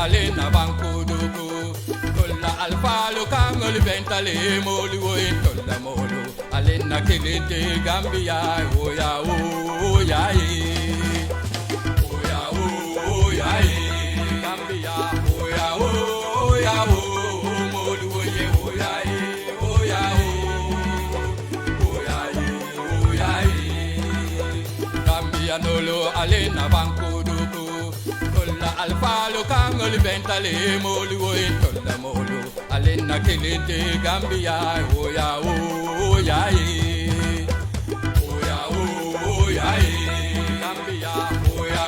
alena bankuduku tolla alfalu kangol bentale molu woin tolla molu alena kilite Gambia oya oya oya oya Gambia oya oya molu oye oya oya oya oya Gambia nolo alena bankuduku tolla alfalu kangol bentale molu woin tolla molu alena kilite Gambia oya oya oya oya Gambia oya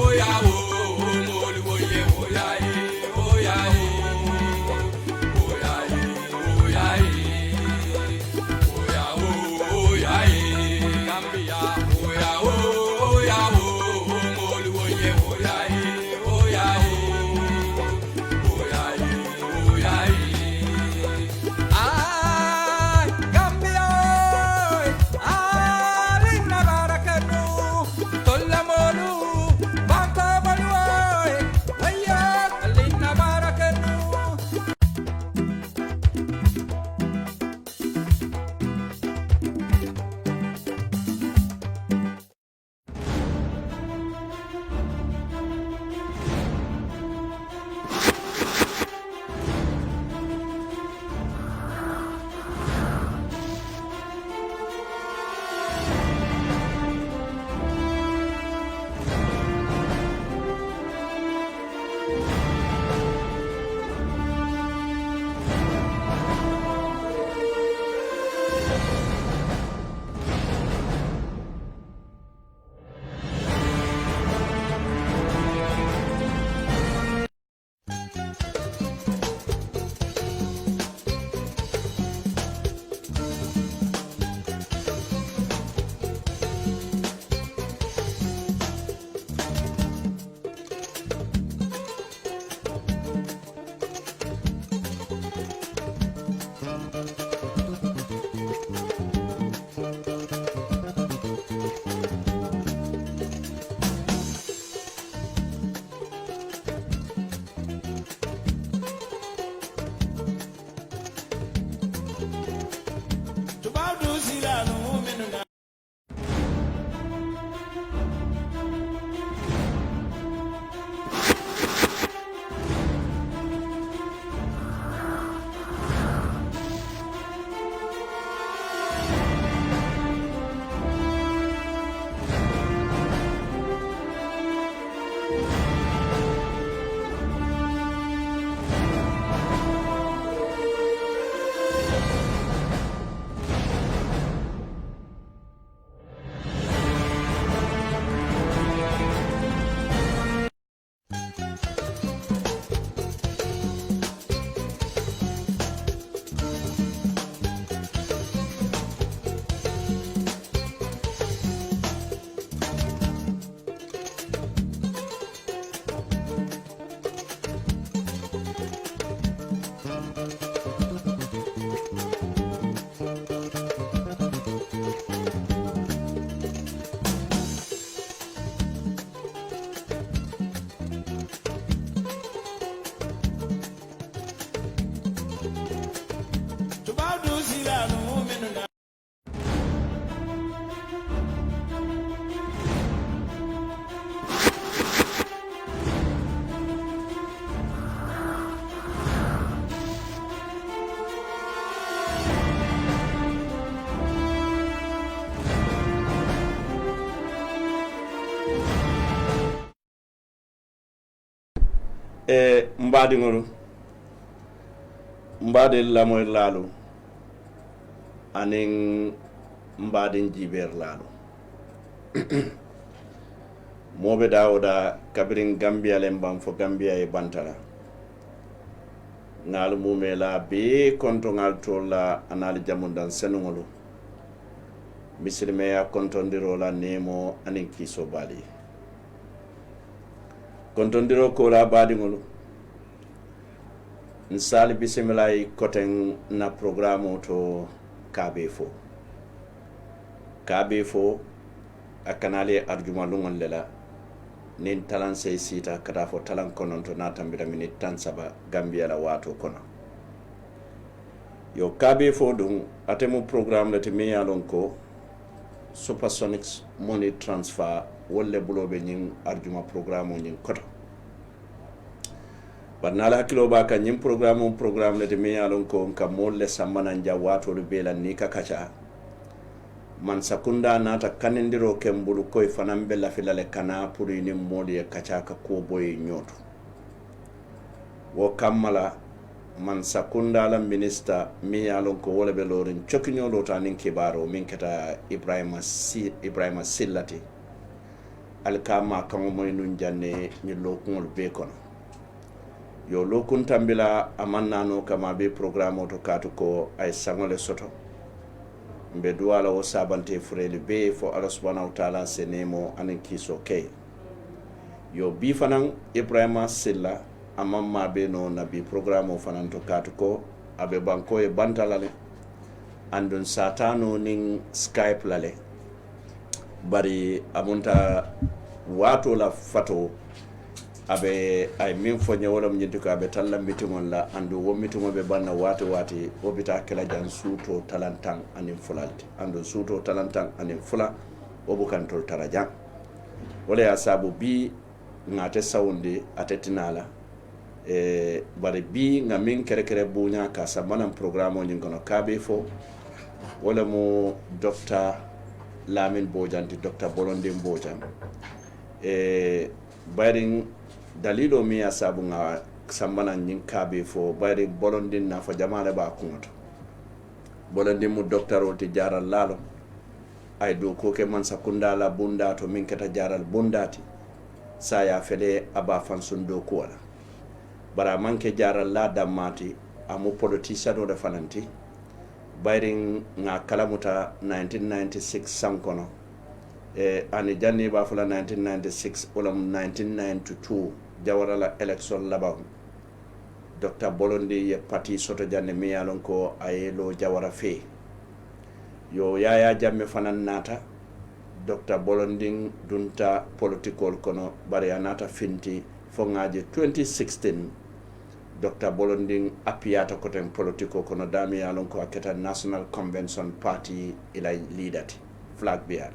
oya molu oye oya oya oya oya oya oya Gambia oya oya molu oye oya oya oya oya ay Gambia alina barakatu tolla molu banka balwoy waya alina barakatu mbadi ngolu mbadi lamoy lalu anin mbadi jiber lalu mobe dawoda kabirin Gambia lembam fo Gambia e bantara ngal mumela be konto ngal tola anal jamundan senungolu misilmeya kontondiro la nemo anin kiso bali kontondiro ko la baadiŋolu nsali bisimilay koten na programme to kaabe fo a kanale arjuma luŋol le la nin talan sey sita kata fo talan kononto natambira minute tan saba Gambia la wato kono yo kabe fo dum atemu programme lati me yalon ko supersonics money transfer wolle bulobe nyin arjuma programme nyin koto barnala hakilo ba kan nyin programme lati me yalon ko kam molle sammana nja wato bela ni ka kacha man sakunda nata kanendiro kembulu koy fanan be lafilale kana puri ni modi e kacha ka ko boy nyoto wo kammala man sakunda la minister mi yalon ko wala be lorin chokinyo lota nin kibaro min kata Ibrahima Sillati alkama kan moy nun janne ni lokul be kono yo lokun tambila amanna no kama be programme to katu ko ay sangole soto mbe duwala wo sabante fureli be fo Allah subhanahu wa ta'ala senemo anen kiso kay yo bi fanan Ibrahima Silla amamma be no nabi programme fanan to katu ko abe banko e bantalale andun satano nin Skype lale bari amunta wato la fato abe ay min fo nyawolam nyinti ko abe talla mitimon la andu wo mitimo be banna wati obita kala jan suto talantan anin fulalti andu suto talantan anin fula obukan tol tarajan wala ya sabu bi ngate sawndi atetinala bari bi ngamin kere bunya ka samanan programme nyin kono kabe fo wala mo Dr. Lamin Bojanti Dr. Bolondin Bojan baring dalilo mi ya sabu nga sambana nyin kabe fo bari bolondin na fo jamale ba kunto bolondin mu docteur o ti jaral lalo ay do ko ke man sakunda la bunda to min kata jaral bundati sa ya fele aba fansun do ko wala bara man ke jaral la damati amu politicien do fananti bayring nga kalamuta 1996 sankono ani janni ba fula 1996 olam 1992 jawarala election labaw Dr. Bolondi ye parti soto janne mi yalon ko ayelo jawara fe yo yaya jamme fanan nata Dr. Bolondi dunta political kono bari anata finti fo ngaje 2016 Dr. Bolondi apiyata koten political kono dami yalon ko aketa National Convention Party ila leadati flag bearer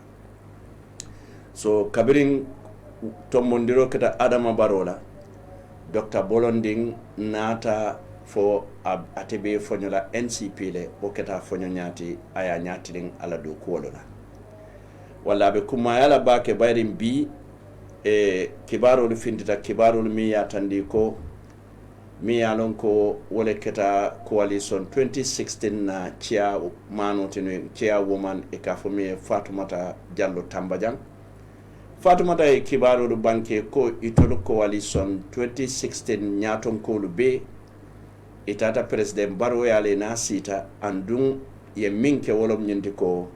so kabirin tombondiro keta Adama Barola Dr. Bolonding nata fo atebe fonyola NCP le o keta fonyo nyati aya nyati ling ala do kuolola wala be kuma yala ba ke bayrin bi kibaro lu findita kibaro lu mi yatandi ko mi yalon ko wole keta coalition 2016 na chia mano tinu chia woman e ka fo mi Fatoumata Jallow Tambajang Fatoumata e kibaro du banke ko itolo coalition 2016 nyaton ko lu be itata president Barrow yale na sita andun ye minke wolom nyindi ko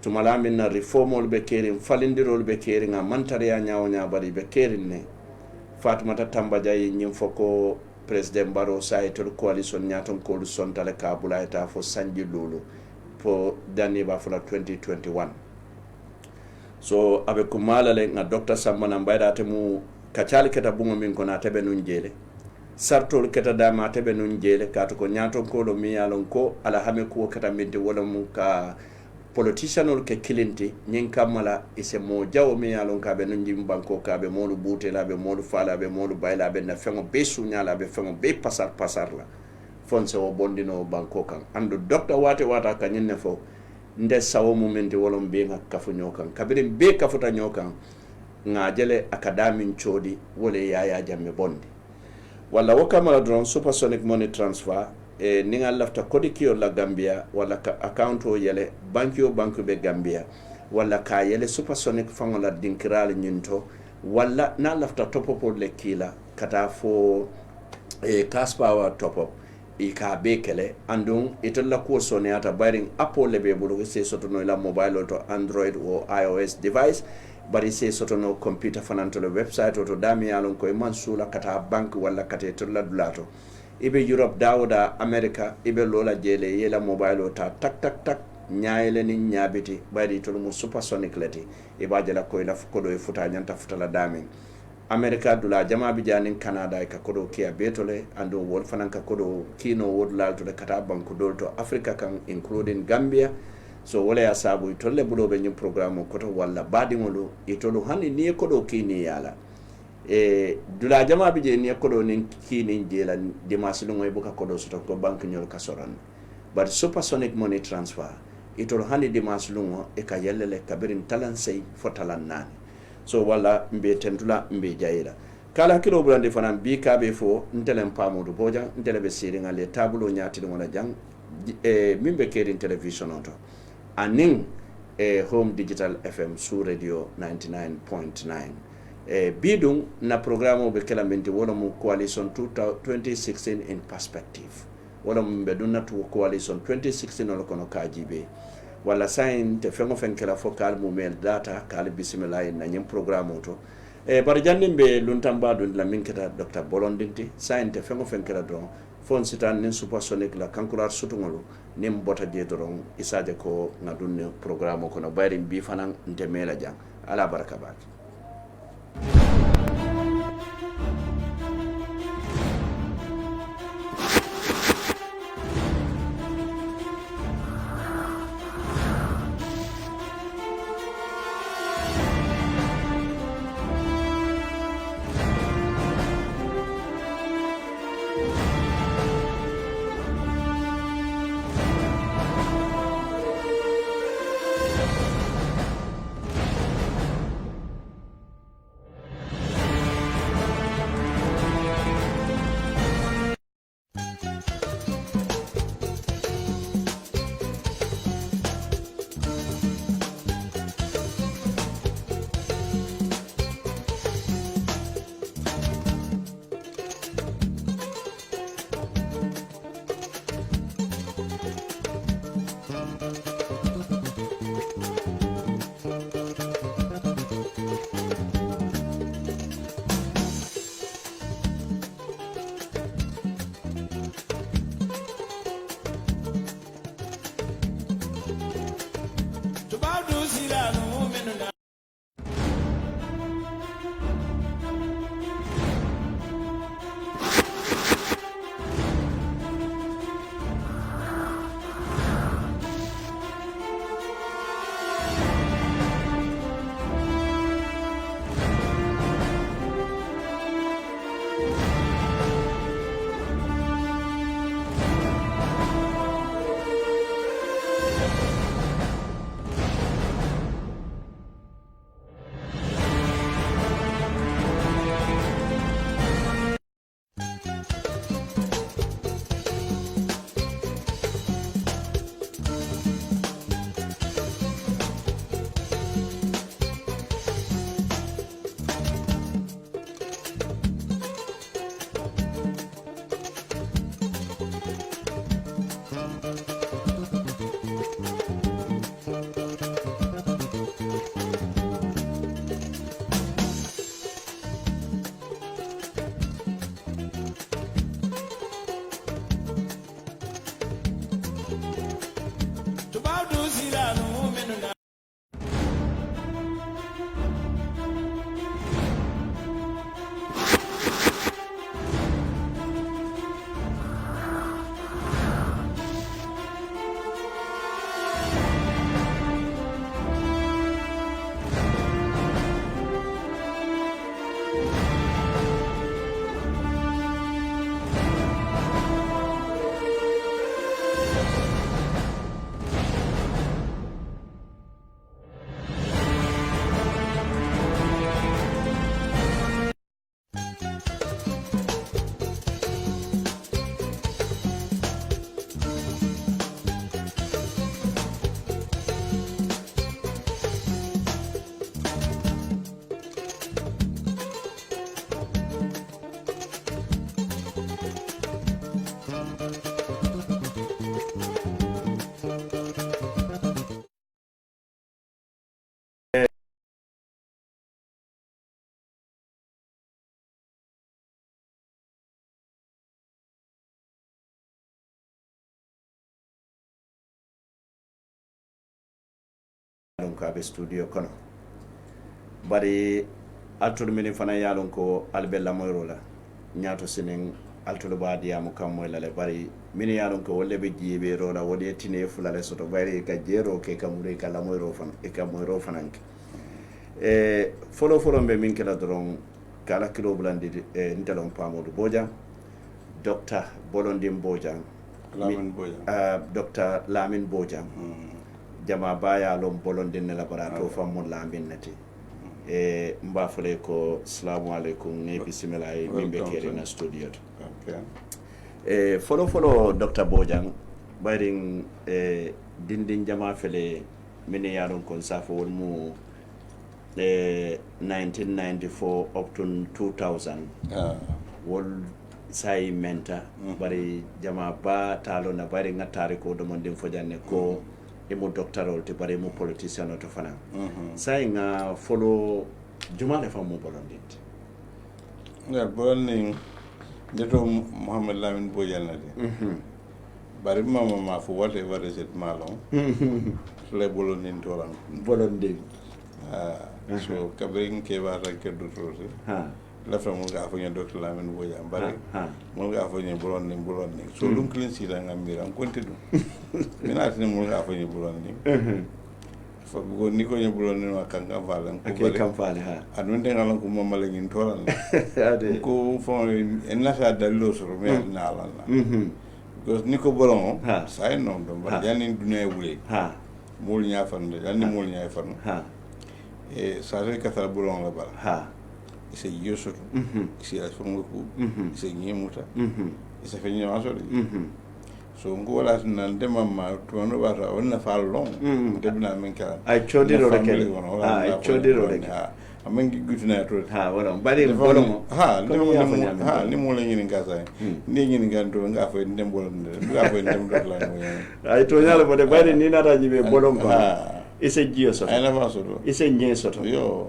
tumala min na reformol be kerin falindirol be kerin a mantariya nyawonya bari be kerin ne Fatoumata Tambajang nyim foko president Barrow sa itolo coalition nyaton ko lu sontale kabula eta fo sanji lulu po dani ba fula 2021 so abe kumala le nga Dr. Sambana mbayda temu kachali keta bungo min kona tebe nun jele sartol keta dama tebe nun jele kato ko nyato ko lo mi yalon ko ala hame ko keta midde wala mu ka politician ol ke kilinti nyin kamala ise mo jawo mi yalon ka be nun jim banko ka be molu bute la be molu fala be molu bayla be na fengo be sunyala be fengo be pasar la fonse o bondino banko kan andu Dr. wata ka nyinne fo nde sawo mumenti wolom be nga kafu nyokan kabirin be kafuta nyokan nga jele academy chodi wole yaya jamme bondi wala wakama drone supersonic money transfer ninga lafta kodi kiyo la Gambia wala ka account o yele banku be Gambia wala ka yele supersonic fangola dinkiral nyinto wala na lafta top up le kila kata fo cash power top up ika bekele andung itolla ko soniata baring Apple lebe bulu se sotono la mobile to Android or iOS device bari se sotono computer fananto le website to dami alon ko man sula kata bank wala kata tolla dulato ibe Europe dawda America ibe lola jele yela mobile ta tak ñaayele ni ñaabiti bari tolu mu supersonic leti e ba jela ko ila kodo e futa nyanta futa la damin america dula jama bi janin canada e ka kodo kiya betole ando wol fanan ka kodo kino wod lalto de kata banku dolto africa kan including gambia so wala ya sabu tolle bulobe nyum programme ko to walla badingolu e tolu hani ni kodo kini yala e dula jama bi je ni kodo nin kini jela dimanche lungo e buka kodo so to ko banku nyol ka soran but supersonic money transfer itol hani dimanche lungo e ka yellele kabirin talan sey fo talan nani so wala mbe tentula mbe jayira kala kilo bulande fanan bi kabe fo ntelen pamudu boja ntele be siri ngale tabulo nyati ngona jang mimbe kerin television onto aning home digital fm su radio 99.9 bidung na programo be kala menti wala mu coalition 2016 in perspective wala mbe dunna to coalition 2016 wala kono kajibe wala sain te fengo fenkela focal mumel data kala bismillah na nyem programme to bar jande be luntamba dun la minketa dr bolondinti sain te fengo fenkela don fon sitan nin supersonic la kankular sutungolo nim bota je doron isaje ko ngadunne programme ko no bayri bi fanan nte mela jang ala baraka ba lon ko aɓe studio kono bari altol minin fana yalon ko albe lamoyro la ñaato sinin altol ba diyamo kammoy lale bari min yalon ko wolle ɓe jiiɓe rola woɗi tine fulale soto bari ka jeero ke kamure ka lamoyro fan e kamoyro fananke folo ɓe min kela doron kala kilo bulandi ntelon pamodu Bojang docteur Bolondin Bojang docteur Lamin Bojang jama baya lon Bolondin ne labarato famon Lamin nati mba fole ko assalamu alaikum ne bismillah min be kere na studio folo docteur Bojang bayrin dindin jama fele min yalon kon safo wol mu 1994 up to 2000 wol sai menta bari jama ba talo na bari ngatari ko domondin fojanne ko emo doctorol te bari mo politicien to fana sai nga follow jumale fa mo bolondit ya bolondin deto Muhammad Lamin Bojang na de bari mama ma fu whatever is it malon le bolondin to ran bolondin so kabring ke wara ke doctorate la fa mo ga fa ñu docteur Lamin Bojang bari mo ga fa ñu bolondin so lum clean si da ngambira am konti dum minati mo ga fa ñu bolondin fa go ni ko ñu bolondin wa kan kan fa lan ko bari kan fa ha adun de ngalan ko mama la ngin toran ade ko fo en la fa dallo so me na la because ni ko bolon say non do ba janin dunya wule mul nya fan de jani mul nya fan sa re ka tal bolon la bala ise yoso ise la fongo ku ise nyemuta ise fe nyama so so ngola nan de mamma to no ba ta onna fa long de bina men ka ay chodiro rek ay chodiro rek amengi gutuna to wala bari bolon ni mo la ngini ngasa ni ngini ganto nga fa ndem bolon nga fa ndem do la mo ay to nyala bo de bari ni nata jibe bolon ko ise jiyo soto ay na fa soto ise nye soto yo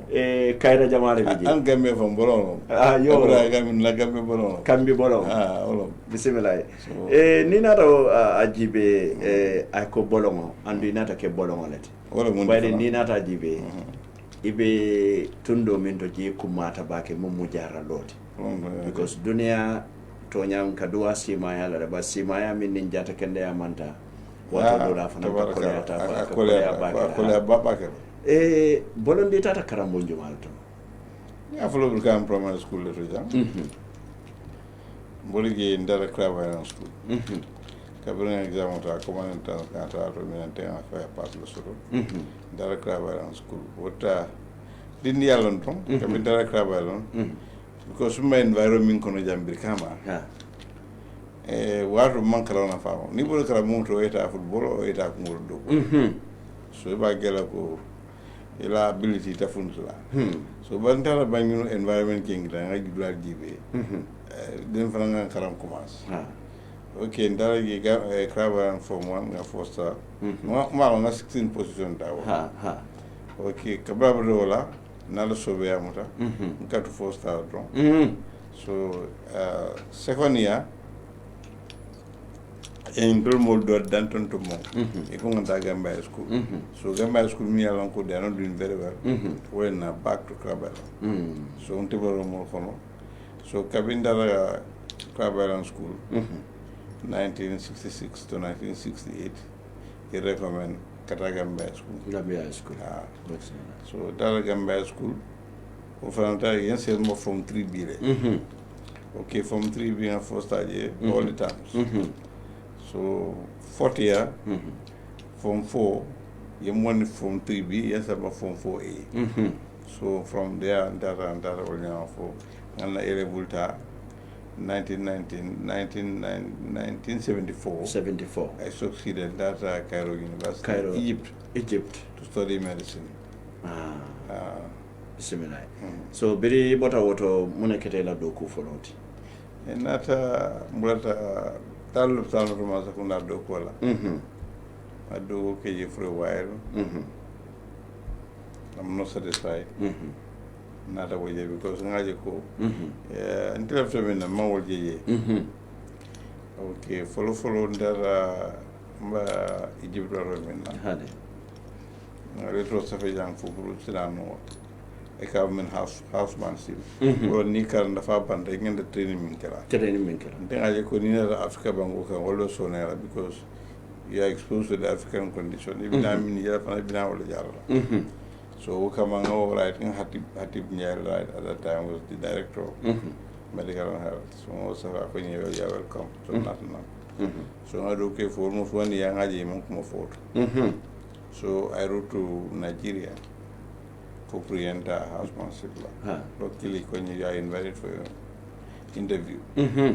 kayra jamale biji an gambe fam bolon yo abra gamin la gambe bolon kambi bolon wala bismillah ni nata ajibe ay ko bolon andu nata ke bolon lati wala mun bari ni nata ajibe ibe tundo min to je kumata bake mum jara loti because dunia to nyam kadua simaya la ba simaya min nin jata kende ya manta wato do la fana ko ya ta ko ya babake bolondi tata karambo njumal to ya folo bu kam primary school le to jam boligi ndara crava school kabrin exam ta commandant ta to min ta fa pass le soro ndara crava school wota din yalon ton kabin ndara crava lon because my environment kono jambir kama wato mankala na famo ni bolo kala monto eta football o eta ko ngol do so ba gela ko ila ability ta funzula so bantala banyu environment king da ngi dula jibe den fana karam commence okay ndara gi crava form 1 nga fosta ma nga 16 position dawo okay kababa do la nala sobe amuta ngatu fosta do so second year en dol mol do danton to mo e ko ngata Gambia school so Gambia school mi yalan ko de non doing very well when back to Krabal so on teboro mo kono so kabindara Krabal school 1966 to 1968 he recommend kata Gambia school so dara Gambia school o fanata yen se mo from 3B okay from 3B and first stage all the times so 40 year from 4 you won from 3B yes about from 4A so from there and that all now for and A level ta 1974 I succeeded at Cairo University Egypt to study medicine similar so biri bota woto munekete la doku foloti nata mulata talu ma sakunda do kola ado ke je for a while I'm not satisfied nata woje because ngaje ko until after me na mawol je okay follow ndara mba Egypt ro men na retro safe jang fofuru silano e ka men house man sil wala ni kala dafa bande ngende training min kala ndenga ko ni na Africa bango kan wala so na because you are exposed to the African condition even I mean ya fa bina wala jara so kama ngo right hatib nyal right at that time was the director of medical health so also fa ni you are welcome so nothing so I do ke for mo fo ni ya ngaji mo ko for so I wrote to Nigeria for pre-enter housemanship law. Luckily, when you are invited for your interview,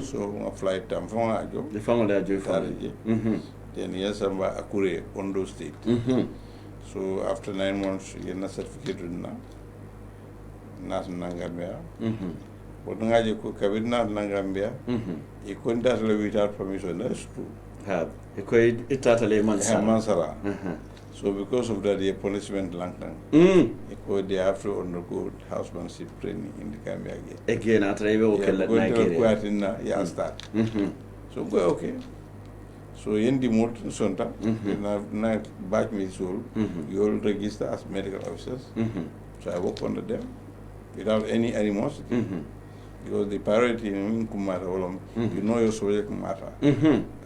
so I flight time from a job. The family are job. Then yes, I'm a Akure, Ondo State. So after 9 months, you get a certificate now. National Nangambia. But Nangaji could have it not Nangambia. You couldn't tell without permission. That's true. You could it totally Mansara. So because of that, the punishment long time. They have to undergo housemanship training in the Gambia again. After I will kill Nigeria. Yeah, start. So go okay. So in the motor center, na batch me soul, you all register as medical officers. So I work under them without any animosity. Because the priority in Kumara, you know your subject matter,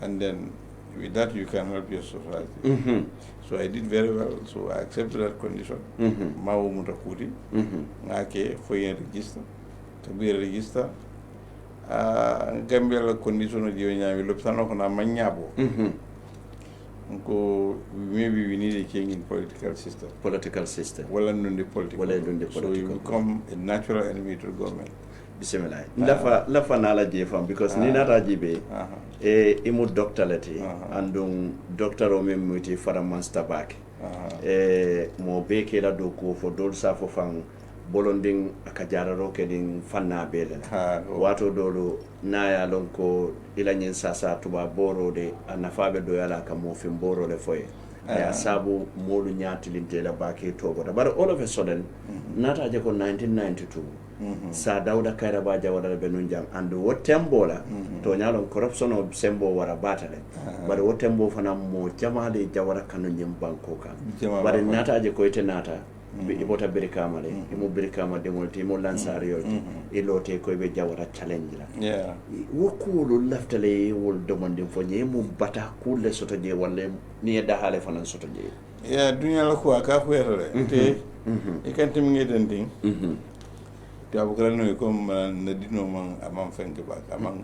and then with that you can help your society. So I did very well. So I accepted that condition. Mawo mutakuri. Ngake for your register. To be a register. Gambia condition of the lopsano kona manyabo. Maybe we need a change in political system. Well, and the political. So you become a natural enemy to government. Bismillah. Lafa nala jefam because ni nata jibe imu doctorate andung doctor o memuti fara master back mo beke la doko fo dol sa fo fang bolonding akajara roke din fanna bele wato dolo naya lon ko ila nyen sasa tuba boro de anafabe do yala ka mo fim boro le foye ya sabu molu nyati lintela bake togo but all of a sudden nata je ko 1992 sa Dawda Kairaba Jawara Benunjam and what tembola to nyalon corruption of sembo wara batale but what tembo fana mo jamade Jawara kanu nyim bankoka but nata je ko ite nata ibota berikamale imu berikama de molti mo lansario ilote ko be Jawara challenge la wokulu laftale wol demanding fo nyemu bata kulle soto je walle ni da hale fana soto je dunya la ko aka ko yere te e kan timi ngeden ding Abukran no comme Nadino man amam fenke bak amang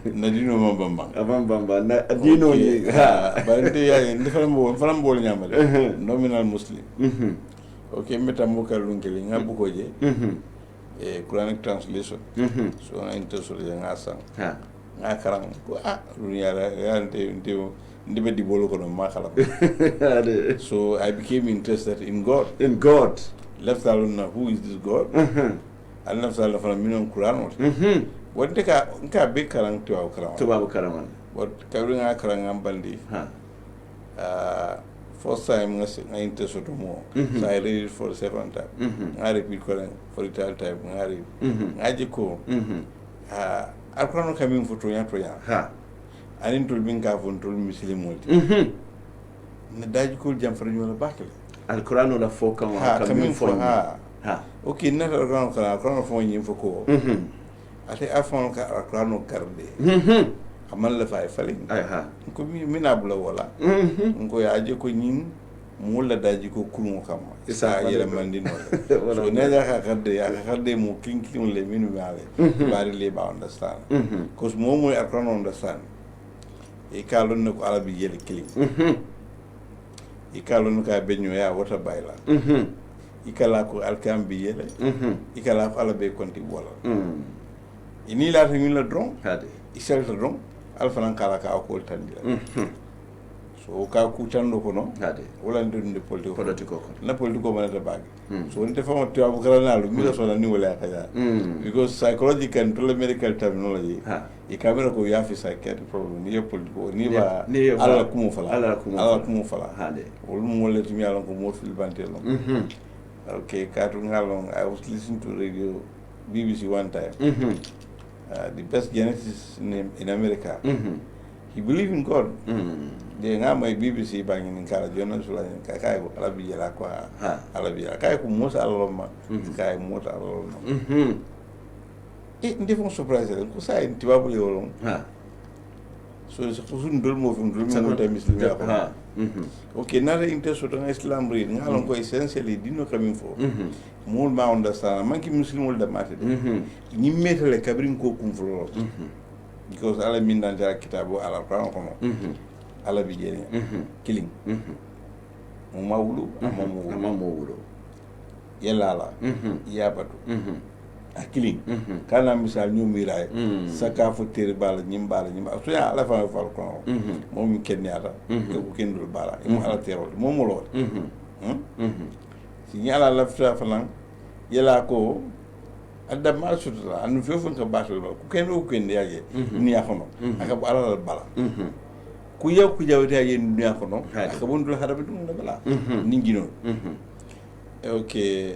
Nadino man bambang amam bamba Nadino ni bante ya ndi faram bol nyamale nominal muslim okay meta mo kalungeli ngabu koje Quranic translation so na intersul ya ngasa ngakarang ko runyara yante ndi be di bolo ko no makala so I became interested in God left alone who is this God and left alone from minimum Quran what take a big karang to our Quran but covering our karang bandi first time I interested more so I read it for the second time I repeat Quran for the third time I read I just go our Quran coming for Toya I didn't tell me Kavon told me Muslim multi Nadaji could jump from your back Al-Quran la foka coming from okay not around Quran for you for ko ate afon ka Quran karde amal la fay falling ko mi minabla wala ko ya je ko nyin mulla daji ko kulmo kama isa yele mandino so ne ja ka karde mo kinkin le minu male bari le ba understand cause mo Quran understand e kalon ko arabi yele killing ikalon ka benyo ya wata bayla ikala ko alkambi yele ikala ko ala be konti bola ini la tan la dron isel ta dron alfanan kala ka ko tandila so ka ku tando ko no wala ndinde politiko na politiko mana ta bag so nte fama to abu kala na lu mi so na ni wala ka ya because psychological and medical terminology e kamera ko yafi psychiatric problem ni politiko ni ba ala kumu fala wol mo le tumi ala ko mo fil bantelo okay ka to ngalon I was listening to radio BBC one time the best geneticists in America he believe in God de nga may BBC bangi ni kala jona sula ni kay ko ala bi jela ko ala bi kay ko musa aloma kay musa aloma e ndefon surprise ko sa en tibabu le wolon so ko sun dol mo fum dol mo ta muslim ya ko okay na inte so tan islam ri ngalon ko essentially dino kamin fo mol ma understand man ki muslimol da mate ni metale kabrin ko kum flo because ala min dan ta kitabu ala qur'an ko ala bi jeni killing mo mawlu amamo yalla la yabatu killing kana misal ñu miray saka fo tere bala ñim so ya ala fa ko mo mi kenyaata ko kendul bala mo ala terol mo mo lo si ñala la fa falan yalla ko adda mal sutura anu fefon ka batal ko kendo ko kende yage ni ya xono aka ala bala ku yaw ku jawte yage ni ya xono aka bondul harabe dum na bala ningi non okay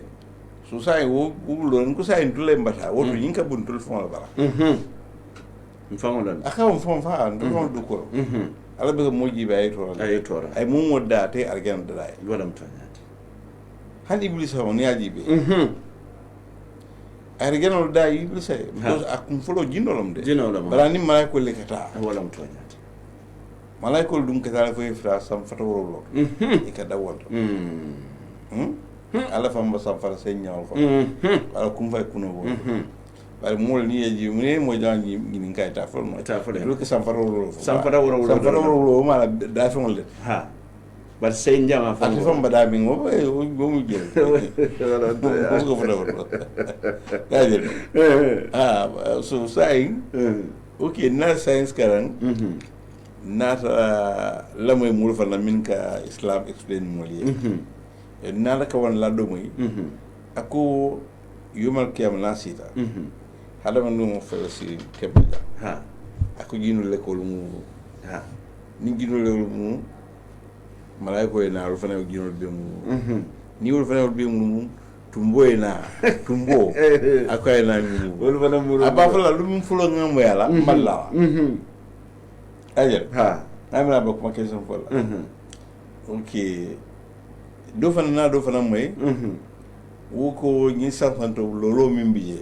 so sai wo lon ko sai ndule mbata woto yinka buntul fon la bala mfango lan aka on fon fa ndo do ko ala be mo jibe ay tora ay mo modda te argan da ay wadam tanya han iblis ha on ya jibe argan ol da iblis ay because akum folo jinolom de bala ni mala ko lekata wadam tanya mala ko dum kata fa fra sam fata woro e ka dawol ala famba sam fara senyal ko ala kum fay kuno bo bari mol ni yeji mune mo jangi ngin kay ta fol mo lu ko sam fara woro mala da fa ngol ha bar sey njama fa ati famba da mi ngo bo mu jël ko fa do gaje so sai okay na science karan nata lamoy mul fa na min ka islam explain mo li nala ka wan laddo moy ako yumal kiyam na sita hada man no falasi kebja ako jinu lekol mu ni jinu lekol mu malay ko na ru fana jinu be mu ni ru fana be mu tumbo ako na mu wol fana mu aba fala lu mu fulo ngam yala malla ajel amna bok ma question fola okay do fana moy wo ko ni santanto lolo min biye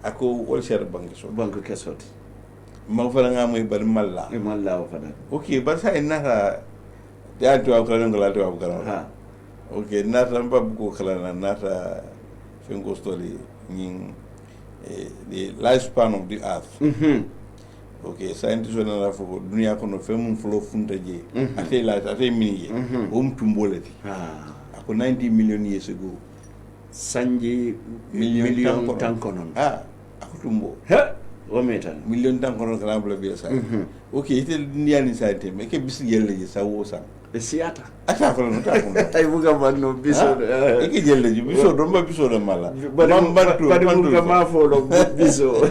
ako wol cher banque kesot ma fana nga moy bar malla wa fana okay bar sa inata ya to ko lan ngala to ko okay nata mbab ko kala nata fengo story ni the lifespan of the earth okay scientists wona la foko dunia kono femum flo funta je ate mini tumbolati ako 90 million years ago sanji million tankonon ako tumbo o metan million tankonon kala bla bi sa okay ite dunia ni sa te me ke bis yelle je sa wo sa be siata ata fa no ta ko ay buga manno biso e ke yelle je biso do mba biso do mala bari buga ma fo do biso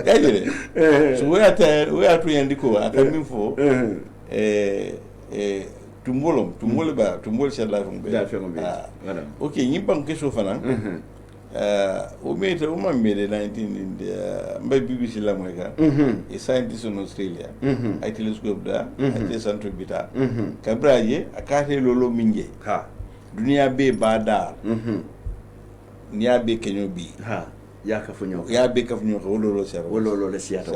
gajere so we are to yandiko akamin fo tumbol shalla fum be voilà okay yimbam ke so fana o meta o mamede 19 mbay BBC la moy ka e scientist in Australia ay telescope da ay centre bita kabraje akate lolo minje dunia be bada niya be kenyo bi ya ka funyo ko lolo sero lolo le siata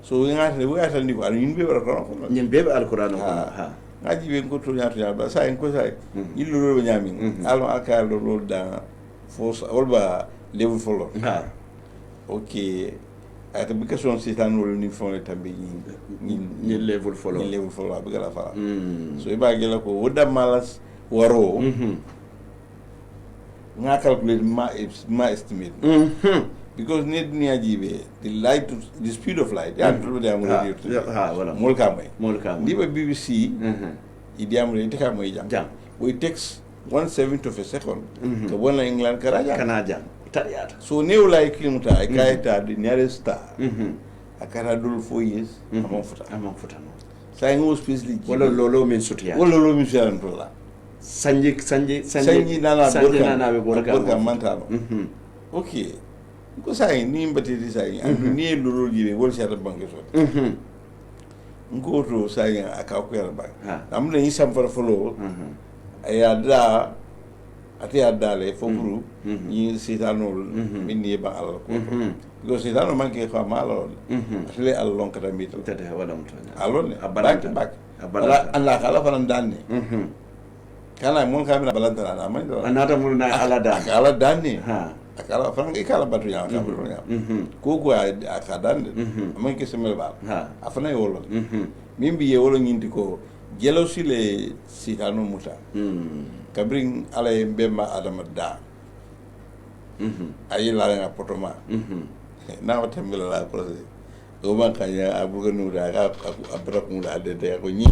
so we ngata ni ko an be wara ko ñen be alquran ko ngaji be ko to ñaatu ya ba sa en ko say illo lolo ñami alon akal lolo da force olba level follow okay ata bi ka son sitan wol ni fon tambe ni level follow bi gala fala so e ba gela ko woda malas waro nga calculate ma estimate because need dunia jibe the speed of light to the amount voilà molka ni ba BBC idi amre te ka moy jam we takes 1/7 of a second ka wona England kanaja tariata so new like kimuta ay kaita the nearest star akara dul 4 years amon futa no sa ngo spacely wala lolo min sotia ntola sanji nana borka mantalo okay ko sai ni mbatiti sai andu ni lolo jire wol sata banke so ko to sai aka ko yar ba amna ni samfara folo aya da ate adale fofuru ni sitanol minni ba ala ko go sitano manke ko malo atele allon kata mital tade wala mutana allon abalanta bak Allah kala fanan danne kala mon kamina balanta na man do anata mun na ala danne akala fanan ikala batu ya ka bulu ya ko aka danne man ke semel ba afana yolo min bi yolo nyindi ko jealousy le sitano muta kabring ala bemba adama da ayi la nga potoma na wata mila la procès o man kanya abuga nura ka abra kula de ko ni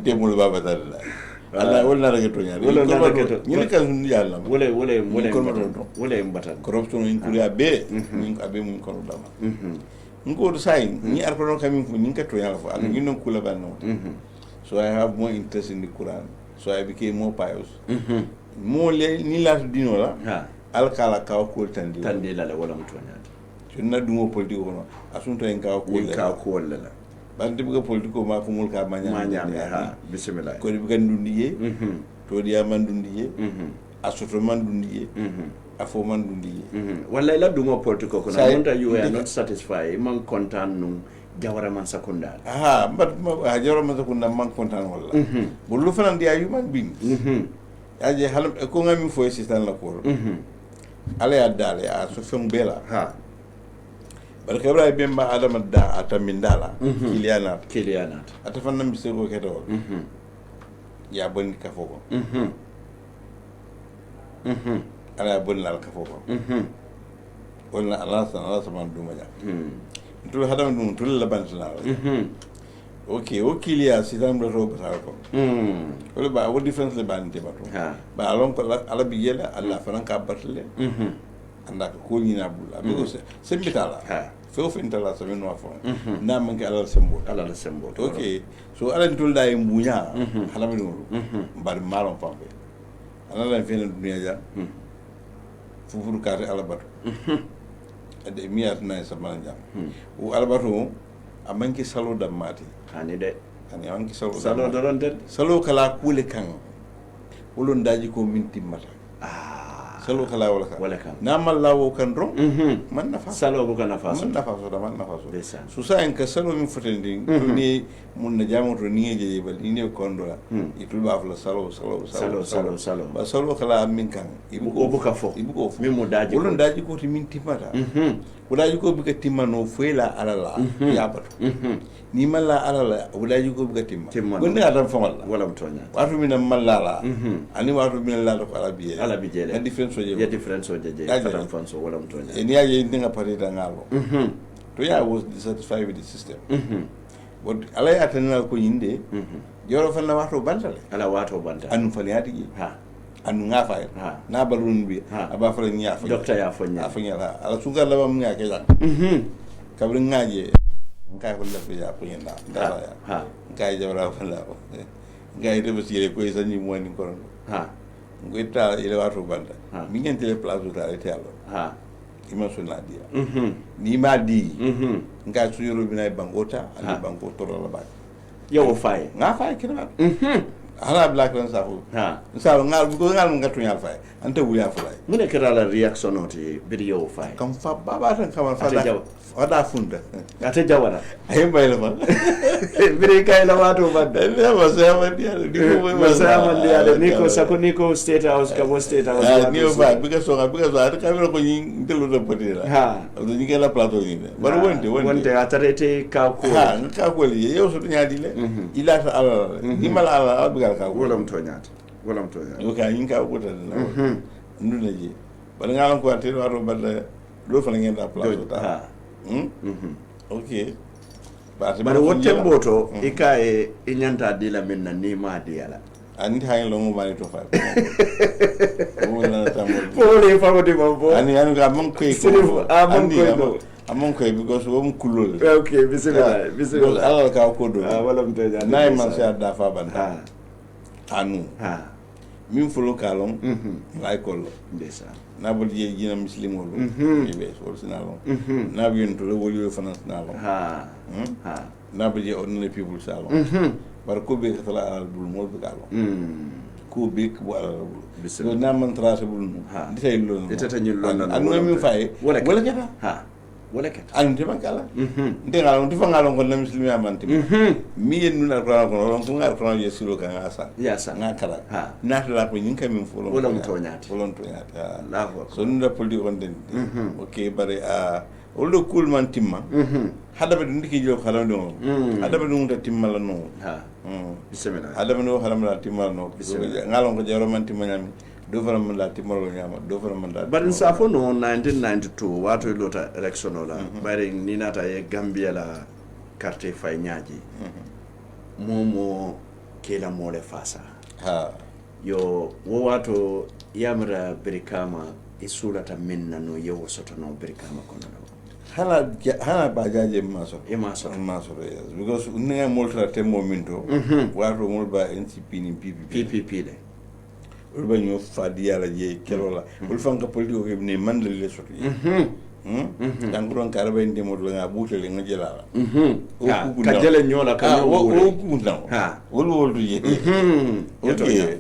temul baba dalla ala wala na to nyari wala na to ni kan yalla wala mbatan corruption in kuria be ni abe mun ko dama ngo sai ni arko kamin fu ni ka to yalla fu ala ni non kula banno so I have more interest in the Quran so I became more pious more ni la dino la alkala ka ko tandi la wala mutwana tunna dumo politiko no asunto en ka ko la bande buga politiko ma ko mul ka manya ha bismillah ko buga ndundi to diya man ndundi asuto man ndundi afo man ndundi walla la dumo politiko ko na monta you are not satisfied man kontan num jawara man sakunda but jawara man sakunda man kontan walla bulu fanan dia human being aje halam ko ngami fo system la ko ala ya dale a so fem bela barka bra bemba adama da atamindala kiliana atafanna mi sego keto ya bon ka foko ala bon la ka foko wala ala sama duma ja tul hadam dum tul la bansala okay o kilia sitam do ro ba ko wala ba what difference le bande ba to ba alon ko ala bi yela alla fanan ka batle anda ko ni na bula be se sembitala fo intala sa no afo na man ka ala sembo okay so ala tul da mbunya hala mi no bar malon fambe ala la fena dunya ja fufuru ka ala bato ade miyat na sa manja o ala bato amanki salo da mati ani de ani anki salo doron den salo kala kule kan wolon daji ko minti mata salo kala wala kan namal lawo kan ron man nafa salo ko kana faso man nafa so sa en ka salo min fotendi ni mun na jamu to ni je bal ni kondo la itul ba fala salo ba salo kala min kan ibu ko fo mi mu daji wolon daji ko ti minti mata wulaji ko biga timmano foyla alala yabatu ni malla alala wulaji ko biga timma gonde adam famal wala mtonya watu mina mallala ani watu mina lala ko alabiye ya difference je adam fanso wala mtonya ni yaje ndinga parita ngalo to ya was dissatisfied with the system but alay atanna ko yinde joro fanna wato bantale ala wato bantale anu fali hadi anu ngafa na balun bi aba fala nya fa docteur ya fonya ala suga la bam nga ke la kabri ngaje ngai ko la bi ya ko yenda dara ya ngai jawra fala ngai de basire ko sanni mo ni ko ngoi ta ile wato banda mi ngente le plazo ta ite allo ima suna dia ni ma di ngai su yoro bi na bangota ani bango toro la ba yo fay nga fay kina hala black lan safu ngal ngatu nyal fay ante wuya fay mune kera la reaction oti video fay kam fa baba tan kam fa da funda ate jawara ay bayla ma bire kay la wato badda ne ma sama dia niko sako niko state house ka state house ni ba because ate kamera ko yin delu do potira ni kala plateau ni bar wonte atarete ka ko li yow so nyaadi le ila ta ala ni mala ala ka wala mtonyata o ka yin ka ko tan na nduna ji bal ngalam ko ate waro badda do fa ngeen da plateau ta okay bare wotte mboto ikaye inyanta dila minna ni ma diala ani hay lo mo bari to fa wala tamol pole fa wodi mambo ani ga mon ko amon ko because wo mkulol okay bismillah ala ka ko do wala mteja nay man sa da fa banda anu min folo kalon lay kollo ndesa na bol je jina muslimo lo be so sinalo na bi to le woli finance nalo ha na bol je ordinary people salo bar ko be kala al dul mol be kalo ko be ko ala so na man traceable no ditay lo no ditata nyul lo no an min fay wala keta wala ket an te makala ndega on difa ngalo ngol na muslimi amante mi yen nuna ko ko ko ngal ko je silo kan asa ya sa na kala na la ko nyin kam min folo wala to nyaati Allahu so nunda poldi on den okay bare oldo cool man timma hada be ndiki jo kala do hada be dum timma la no bismillah hada be no kala la timma no ngalo ko jaro man timma nyami do fara man la timma nyama do fara man la but in safo no 1992 wato lota election la bare ni nata e Gambia la carte fay nyaaji momo kela mole fasa yo wo wato yamra berikama isulata minna no yewo soto no berikama kono hana bajaje maso yes because unga moltra temo minto wato mol ba NCP ni PPP le ulba ñoo fadi yalla je kelola ul fanka politiko ke ni mandal le soto dan ko don karbe ndemo do nga butale nga jelala ka jele ñola ka o ku ndaw wol je okay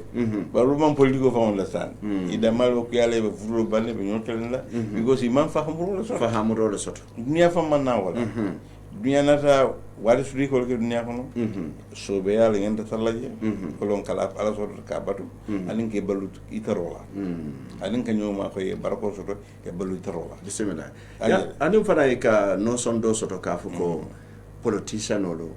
baru man politiko fa on la san ida malo ko yalla be fulo balle be ñotel la because man fa xamuro le soto dunya fa man na wala dunya nata wadi sudi ko ke dunya kono so be yalla ngenta talaje ko lon kala ala so ka batu alin ke balu itarola alin ka nyoma ko e barako soto ke balu itarola bismillah ya anin fana ka no son do soto ka fuko politician olo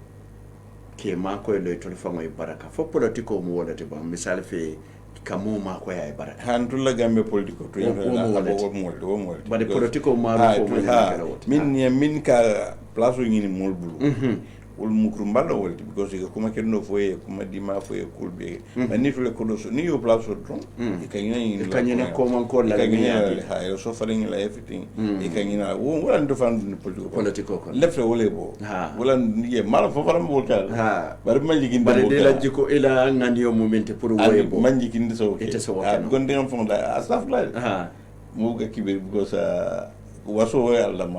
ke ma ko le to fa moy baraka fo politiko mo wala te ba misal fe kamo ma ko ya baraka han tulla gambe politiko to wo mo ba de politiko ma ko min ka place ngini mol bulu wol mukru mballa wolti because ko kuma kendo foye kuma dima foye kulbe mani to le kodo so ni yo place to e kanyina ko man ko la kanyina ha yo so faring la everything e kanyina wo wala ndo fan politiko ko lefre wole bo wala ni mala fo faram bo kal bar manji ginde bar de la jiko ila ngandi yo moment pour woye bo manji ginde so gonde ngam fon da asaf la mo ga kibe because waso wo Allah ma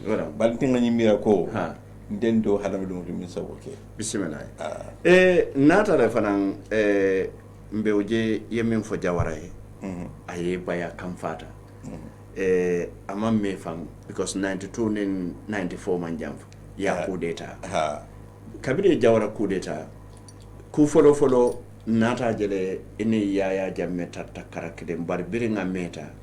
wala bal tinga ni mira ko den do hadama dum min sawo ke bismillah nata re fanan mbewje yemin fo jawara aye baya kam fata amam me fam because 92 nin 94 man jam ya coup d'etat kabire jawara coup d'etat ku folo nata jele ini yaya jamme tatta karakde mbar biringa meta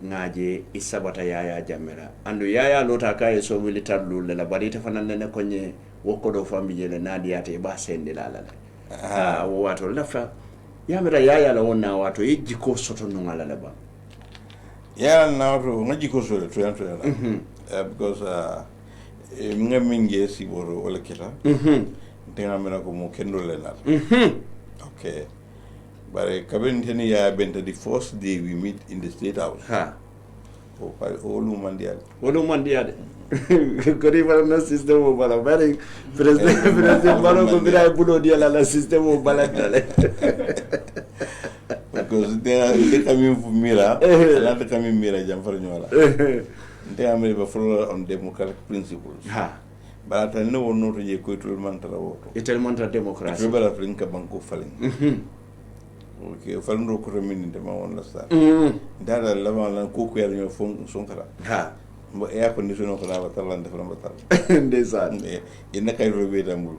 ngaje isabata yaya jamera andu yaya lota kay so militar lul la bari ta fanan ne konye wokodo fambi jele nadiyate ba sende la wato lafa yamira yaya la wonna wato yijji ko soto no ngala la ba ya na wato ngaji ko so to yanto la because ngaminge si boro wala kita tenga mera ko mo kendo le na okay. But Kabinteni ya benta the first day we meet in the State House. Olu mandiade. Kori bala system o bala bari president bala ko bira bulo dia la system o bala dale. Because they kami mira, la de kami mira jam far nyola. They am be follow on democratic principles. But I know no to je ko to mantara woto. Etel mantara democracy. Bala flinka banko falling. Okay, falando ko remini de ma won la star. Dara la ma lan ko ko yalla ñoo fon son kala. Mo e condition ko la batal def la batal. Ndeysaan. E nakay robe damul.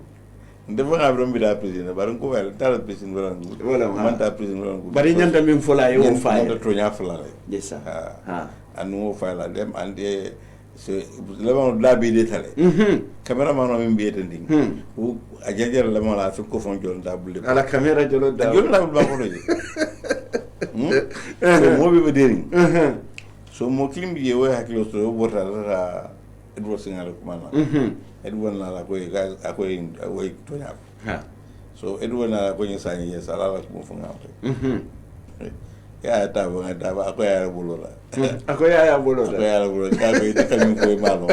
Ndefa nga rombi da president baran ko wal dara president wala man ta president wala. Bari ñanda min fola yo faay. Ñanda to nya fola. Ndeysaan. Anu mo faala dem ande so la ma la bi de tale. Cameraman o min biete nding o a jajjar la mala fi ko fon jol da bulle ala camera jolo da jol la ba ko doji so mo be dering so mo klim bi we hakilo so bota ra Edward Singale ko mana Edward na la ko ga akoy way to nya so Edward na ko ni sani yes ala la ko fon ngam ya taba ako ya bulola ako ya bulola ka ko ite kami foi malo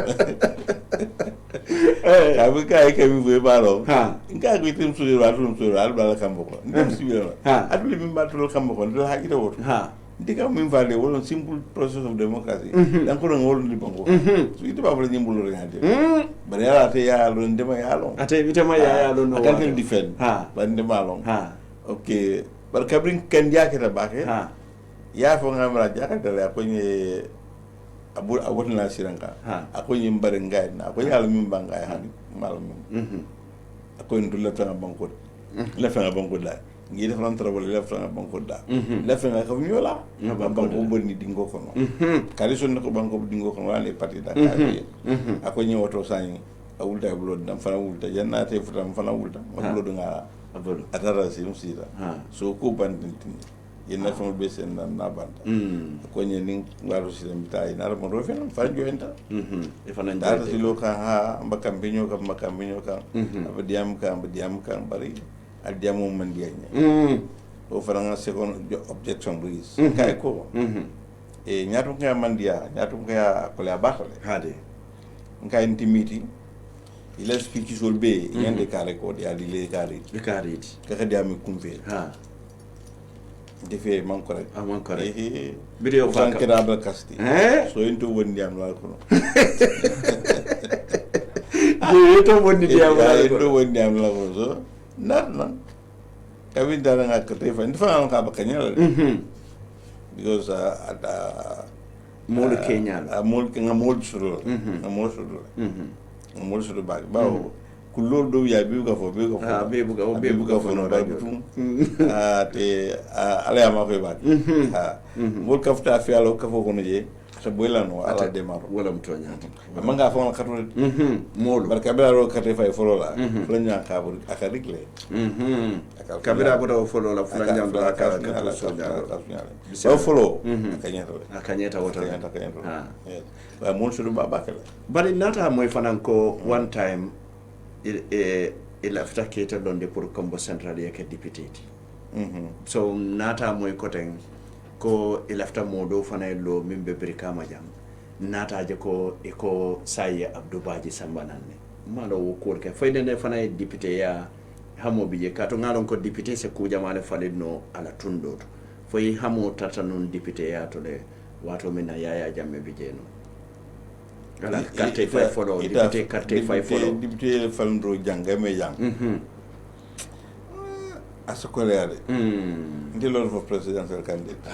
ka kami foi malo ka ko ite msuri bala kambo ko ndem sibira aduli mi batul kambo ko do hakita woto ndika mi vale won simple process of democracy dan ko ngol li bango so ite ba wala nyimbulo ngade bare ya te ya lo ndema ya lo ate bitama ya lo no kan defend ba ndema lo okay bar kabrin kan jakata bake ya fo ngamra jakata la ko ni abul na siranka ako ni mbare ngay na ko yalla mi mbanga ya hani malum ako ndulla tan banko la fa banko da ngi def lan trabol la fa banko da la fa nga ko ñola banko bonni dingo ko no kali son ko banko dingo ko wala parti da ako ni woto sani awulta bulod dam fana wulta jannate futam fana wulta bulod nga abul atara sim sita so ko bandin yenna fama be sen na banta ko nyeni waru silam tay na mo do fen fa joenta e fana ndata si lo ka ha mbakam binyo ka abdiam ka bari adiamo man dianya o fara nga second objection ruis kay ko e nyatu nga mandia nyatu nga ko la batale hade nga intimity il explique sur be yande kare ko dia di le kare ka diami kumfe defee man ko rek video fa ka da kasti so into wondi am la ko to wondi am la ko so na kabi dara nga ko te fa ndifa ka ba kanyala because mol Kenya mol suru ba bawo kulor do ya bi ka fo no ba butum te ala ya ma ko ba mol kafta fi alo ka fo ko no je so boylano ala de maro wala mtonya manga fo na katol mol barka bela ro kate fay folo la fulanya ka bu akadikle kabira bodo folo la fulanya do aka ala so so folo akanyeta woto ba mol so do baba kala bari nata moy fanan ko one time il afta kete donde pour combo central yake député so nata moy koten ko il afta modo fana lo mimbe brikama jam nata je ko eko saye abdou badji sambanane malo ko ke fayde ne fana député ya hamo biye kato ngalon ko député se ku jamale falidno ala tundoto foyi hamo tata non député ya to le wato mina yaya jamme bijeno ala carte fay folo député carte fay folo député falndro jangame jang asokolere ndilo fo presidential candidate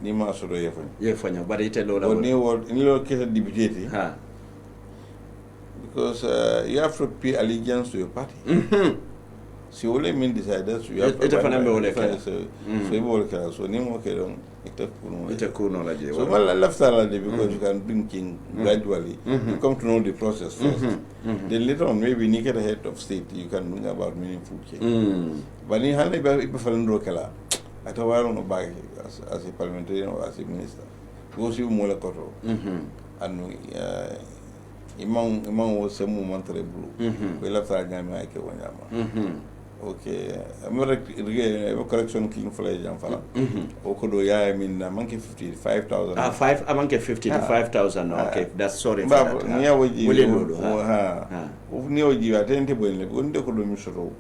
ni ma so do yefanya bari te lo la ni lo kete député ti because you have to pay allegiance to your party si wole min decided you have to fana be wole kala so wole kala so ni mo ke don ita kuno la je so mal left side because you can thinking gradually you come to know the process first then later on maybe you get a head of state you can know about meaningful change but ni hande be falando kala atawaro no bag as a parliamentarian or as a minister go si mo la koto anu imam wo semu montre blue be la fa ngam ay ke wonyama okay amere correction king fly jam fala o ko do ya min manke 55000 manke 55000 okay that's sorry for that ni awoji ni awoji atente bonle onde ko do mi soro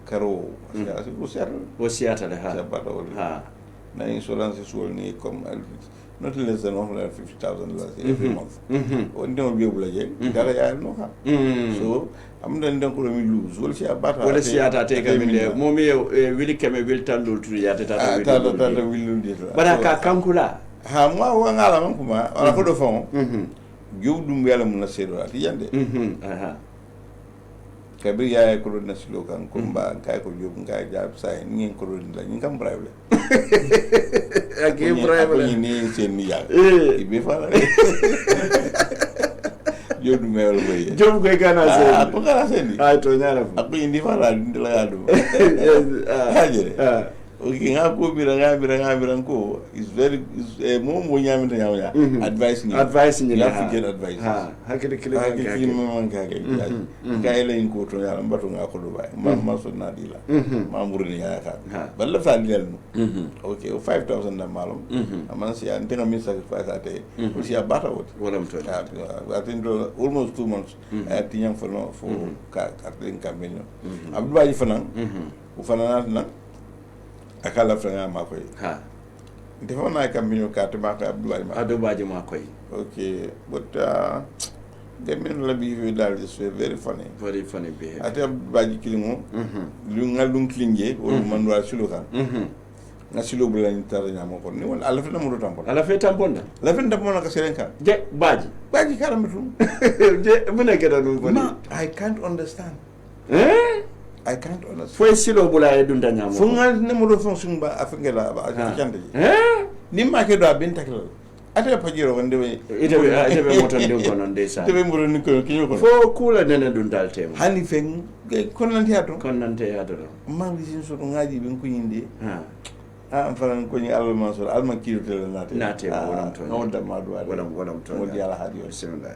karo asi ko siata le na insurance so ni comme not less than $150,000 every month onde mo be bulaje dara ya no ha so am den ko mi lose wala si abata wala si ata te gaminde momi wili keme wil tandul tu ya tata wil ndi bara ka kankula ha mo wa ngala man kuma wala ko do fon jowdum yalla mun na sedo ati yande kabir ya ko na silo kan ko mba kay ko job nga jab say ni ko la ni kam brave ake brave ni sen ni ya ibe fala jodu mel boy job koy kana sen ko kana sen ay to nyala fu ak indi fala ndi la yadu haje okay nga ko bira ko is very mo nyamita nyamya advice ni la fi get advice hakile kile man ka ga ele in ko to ya mbato nga ko do bay ma so na dila ma murni ya ka balla fa lel no okay 5000 da malum aman si an tenga min sacrifice ate o si abata wot wala mto I think almost 2 months at young for ka den campaign abdou fanan o fanana na akala franga makoy defo na campaign ka te ma abdou baji makoy okay but the men la be that is very funny behavior ate abdou baji kilimo lu ngalum klinge o man wa sulukan nga silo bula ni tara nyamo ko ni wala ala fe namudo tampon la fe tampon ka serenka je baji kala metu je mune ke danu ko I can't understand I can't understand fo silo bula e dunda nyamo fo ngal namudo fon sumba afengela ba jande ni ma ke do ben takla ate pa jiro wonde be ite be moton de gonon de sa ite be muro ni ko kinyo ko fo kula nene dundal tema hani feng konante yato ma ngi so to ngaji ben ko yinde am faran ko ni alma so alma kiru tele nate wonam to no da madu wonam to mo diala hadi bismillah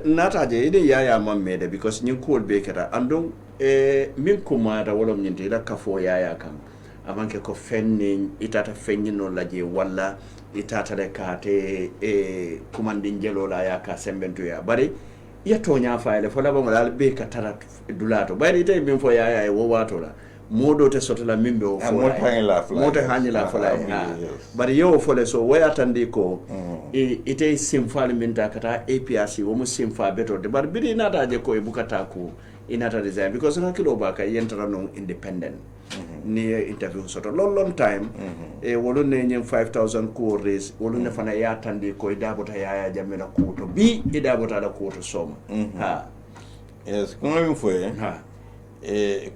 nata je ide yaya mammede because nyin ko be kata andon min kuma da wolom nyinte da kafo yaya kan amanke ko fenni itata fenni no laje walla itata de kate kumandin jelola ya ka sembentu ya bari ya tonya faale fo laba ngal be ka tara dulato bari ite min fo yaya wo wato la modo te sotala mimbe o fo moto hanyi la fo la bari yo fo le so waya tandi ko ite simfal minta kata APRC wo mu simfa beto de bari biri nata je ko e bukata ko inata design because na kilo ba ka yentara non independent ni interview soto long time wolo ne nyem 5000 ko raise wolo ne fana ya tandi ko idabota ya jamena ko to bi idabota la ko to soma yes ko ngam fo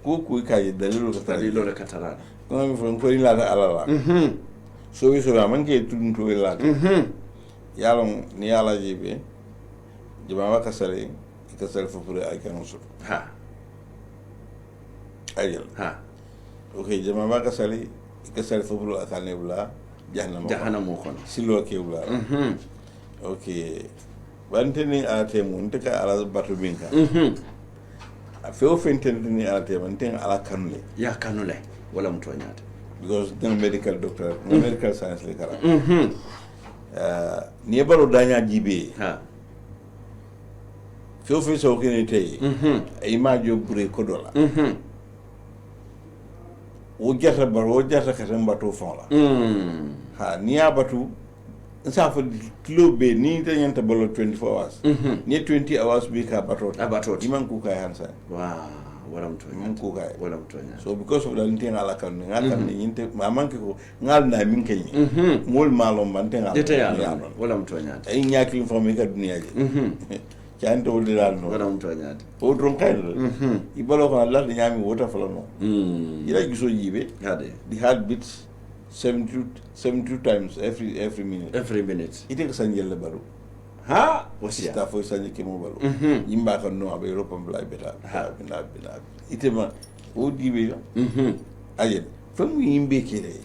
ku ka dalilo ka katara ko ngam fo ko ila ala so wi so man ke tudun to ila yalon ni yala jibe jaba ka sare ka sare fo pour ay kan so ayel okay jama ka sare ka sare fo pour akane bula jahannam mo kon silo ke bula okay banteni ate mun te ka ala batu binka feo fenteni ate man ten ala kanule ya kanule wala mtu anyata because the medical doctor medical science le kala ni baro danya jibe feo fe so kene tay imajo bure kodola o jata ka tambato fon la ni abatu sa fa kilo be ni tanyanta balo 24 hours ni 20 hours be ka batot iman ku kay hansa wala mtu so because of the thing ala kan ngal ni inte mamanke ko ngal na min kay mol malom ban ten ala wala mtu anyata ay nyaki informer ka dunia je canto wol dal no wala mtu anyata o dron kay ibalo ko Allah ni nyami wota fala no ila giso yibe the heartbeats 72 times every minute ite ko sanjel baru wasi sta fo sanjel ke mo baru yimba kan no abe Europe blay beta bina ite ma o dibe ayen famu yimbe kere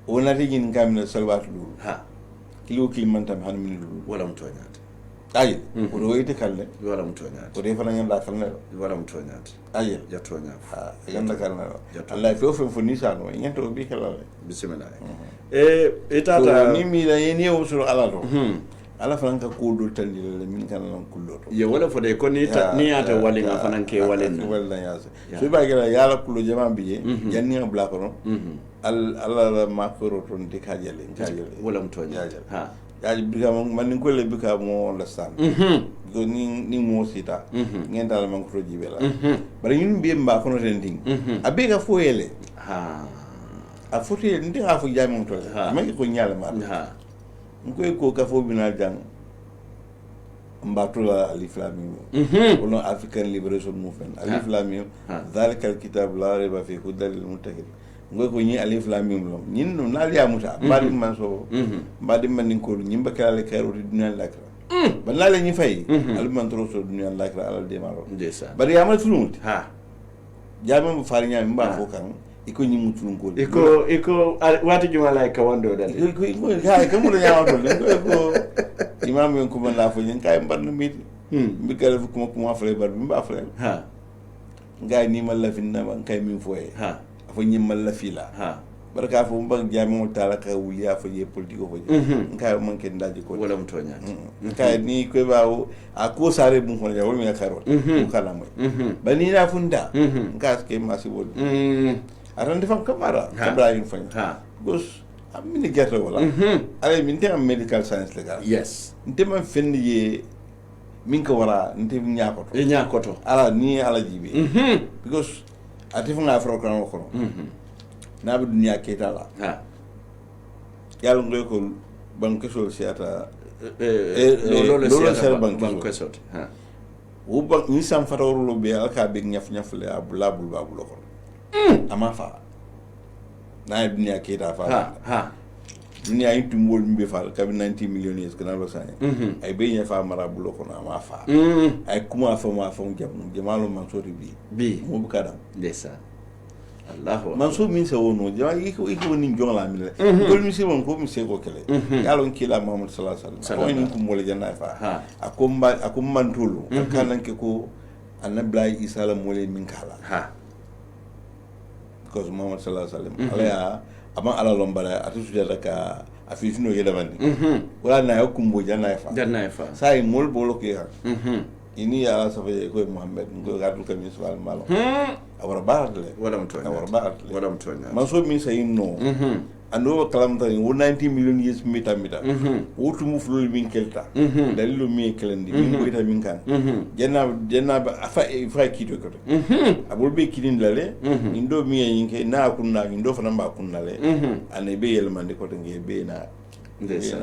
wona rigin kamina salwatu dulu kilo kimantam han min dulu wala mtu anyata ayen o do ite kalle wala mtu anyata o de fana ngenda kalle wala mtu anyata ayen ya tonya yanda kalle Allah fo ni sa no ngento bi kala bismillah etata ni mi la yeni o sur ala to ala franka ko do tandi le min kan lan kullo to ye wala fo de ko ni ata wali nga fanan ke walen wala ya so ba gela yala kullo jama biye yanni bla ko no ala la makoro to ndi kajale wala mtonya yaji bika man ko le bika mo understand do ni mo sita ngenda la man ko jibe la bari ñun bi mba ko no tending abega fo yele a foti ndi nga fu jami to ma ko nyala ma ko ka fo bina jang mbatula alif lam mim wala African Liberation Movement alif lam mim dhalika alkitab la rayba fi hudal lil muttaqin ko ñi alif lam mim lo ñin no nal ya muta mbadi man so mbadi man ko ñimba kala kayro di dunya lakra ban la ñi fay al man tro so dunya lakra ala de maro ndesa bari yamal fulumut jami mo fari ñami mba fo kan iko nyimutun ko iko wati juma lay ka wando dal iko hay kamu la nyawato ko imam yon ko man la fo nyen kay mbar no mi kala ko ko fale bar bi mba fale ha ngay ni mal la finna man kay min foye ha fo nyimmal la fila ha barka fo mbang jami mo tala ka wuliya fo ye politique fo kay man ken daji ko wala mutonya kay ni ko bawo a ko sare bu ko ya wol mi karot ko kala moy bani na funda ngas ke masi wol aran defam kamara kabra yin fanya ha gos amini gerte wala ale min te am medical science legal yes nte man fendi ye min ko wara nte nyakoto ala ni ala jibe because atifu nga afro kan ko na bi dunya keta la ha yalla ngoy ko banque sol siata lolo sel banque sol ha wo bank ni sam fatawro lo be alka be nyaf le abula bul babul ko ama fa na dunya keta fa ha dunya yitu mol mbe fa ka 90 millions kana lo sane ay be nya fa mara bulo ko na ma fa ay kuma fa ma fa jamalo man so bi mo bu kadam desa Allahu man so min se wono jama iko ni jongla mi le ko mi se won ko mi se ko kele yalon kila Muhammad sallallahu alaihi wasallam ko ni ko mole janna fa akum man tulu kanan ke ko annabi Isa la mole min kala ha because Muhammad sallallahu alaihi wasallam ala ama ala lombara atu sujada ka afifino yeda bandi wala na yakumbo janna fa sai mol bolo ke ha ini ala safa ko Muhammad ngo gadul kamis wal malo awara baratle wala mtonya man so min say no ando kalam tan 90 million years mita wotu mu fulul min kelta dalilu mi kelendi min ko ita min kan jenna fa kito ko abul be kidin lale indo mi yinke na kunna indo fana ba kunna le ane be yelmande ko to nge be na ndesa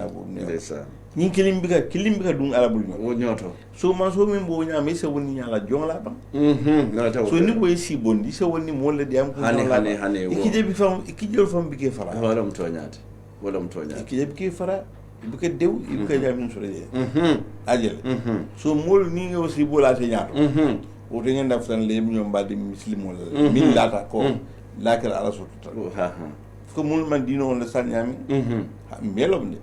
ni kilim biga dun ala bulmi o nyoto so man so min bo nya me se woni nya la jongla ba so ni boy si bondi se woni mo le diam ko hane ikije bi fam ikije fam bi ke fara wala mtonya ikije bi ke fara bi ke dew bi ke jamin so le ajel so mol ni ngi aussi bo la te nyaato o de ngenda ftan le ñom ba di muslimo la min data ko lakal ala so ko mul man dino on le sanyami melom de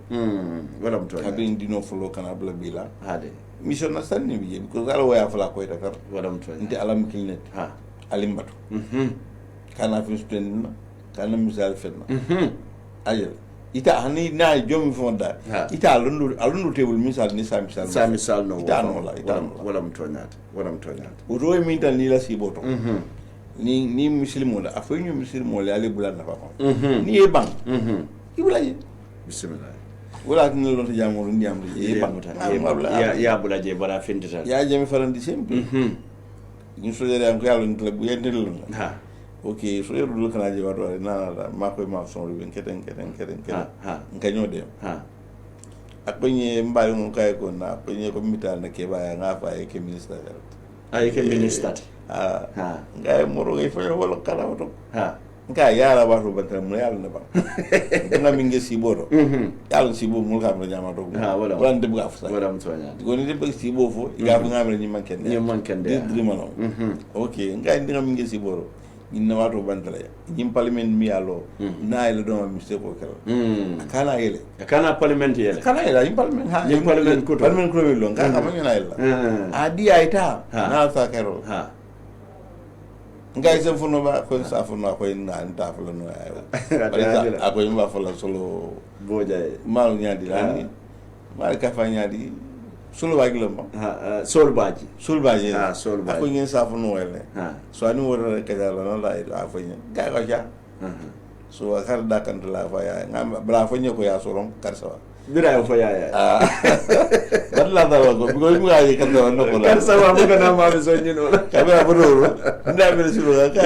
wala mtonya abin dino fulo kana bla bila hade mission na sanni bi because ala waya fala ko ita kar wala mtonya nti alam kilnet ha alimbatu kana fi student kana misal fenna ayel ita hani na jomi fonda ita alundu tebul misal ni sa misal no ita no la ita wala mtonya o do mi tan ni la si boto ni muslimo la afoy ñu muslimo la ale bulan na fa ni e bang ibulaje bismillah wala tin lo to jamoro ndiam e bang ya bulaje bara findita ya jemi farandi sempre ñu so jere am ko yalla ntle bu yendel ha ok so yeru dul kana je wato na ma ko ma son lu keten ha nganyo dem ha akonye mbali ngon kay ko na akonye ko mital na ke ba nga fa e ke minister ay ke minister ha ngay moro ngay fa wala kala wato ha nga yala wato bantam mo yalla na ba nga minge si boro yalla si bo mo ka mo jama to wala ndem ga fa wala mtonya ko ni dem si bo fo ga nga me ni manken de drimano ok nga ndi nga minge si boro inna wato bantale nyim parliament mi yalo na ile do mi se ko kala kana parliament yele kana ile parliament ha nyim parliament ko mi lo nga am ñu na ile adi aita na sa kero ha ngai se funo ba ko sa funo ko na nta fulo no ayo ako yimba fulo solo boja malu nyadi lani mal ka fa nyadi solo baji lo sol baji ako ngin sa funo wele so ani wora ka dala no la ida fa nyen ga ga ja so akar da kan la fa ya ngam bla fa nyeko ya soron kar sawa bira yo fa ya balla da ko ko mi ga kan da no ko la kar sawa mo kana ma be so nyino ka ba bo do nda be su ga ka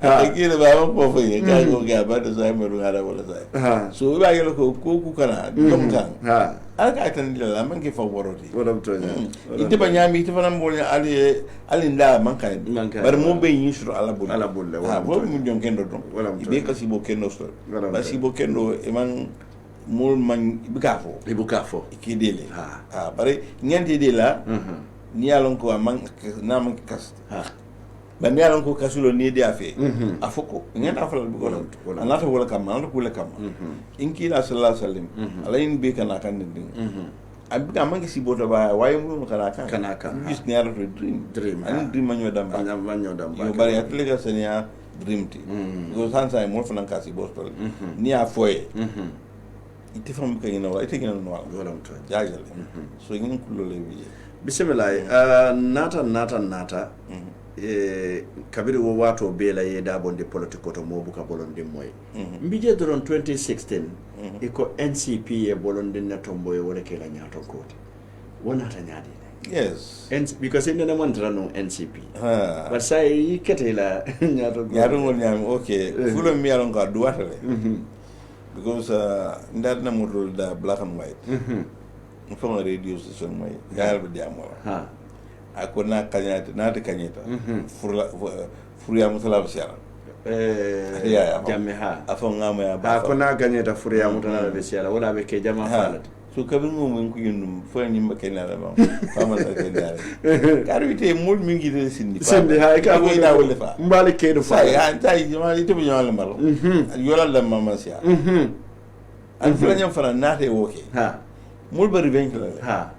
akile ba mo po fa ga ko ga ba da sai mo ngara wala sai so ba yelo ko ku kana dom kan aka tan la man ke fa woroti wala mtonya ite ba nyami ite fa nan bol ali nda man kan bar mo be yin suru ala bulle ha bo mu jon kendo don be ka si bo kendo so ba si bo kendo e man mol man ibukafo ikidele bare nyante de la ni alon ko man na man kas bandi yalan ko kasulo ni dia fe afoko ngena fala bi ko anata wala kam anata kula kam inki la sallallahu alaihi wasallam alayin be kana kan din abi ka mangi sibota ba waye mu kana kan gis ne ara to dream an dream manyo damba yo bari atlega senya dream ti go sansa mo fana ka sibota ni a foye ite fam ka ina wala ite ngena no wala to jaajal so ngin kullo le wiye bismillah nata kabiri wo wato bela ye dabonde politiko to mo buka bolonde moy mbije doron 2016 iko NCP e bolonde na tombo e wala kala nyato koti wona ta nyaadi yes because in the mantra no NCP but say kete la nyato ngol nyam okay fulo mi alon ka duwata le because ndar na mo da black and white from a radio station mai garba diamora akona kanyata nata kanyata furia musala bisiara jamme ha afon ngama ya ba akona kanyata furia mutana bisiara wala be ke jama falat so kabin mo mun ku yundum fa ni makena la ba fama ta kendare karwite mul mingi de sindi ha ka ko ina wala fa mbale ke do fa ya tay jama ite bi jama maro yola la mama sia an fulanya fara nate woke mul bari venkla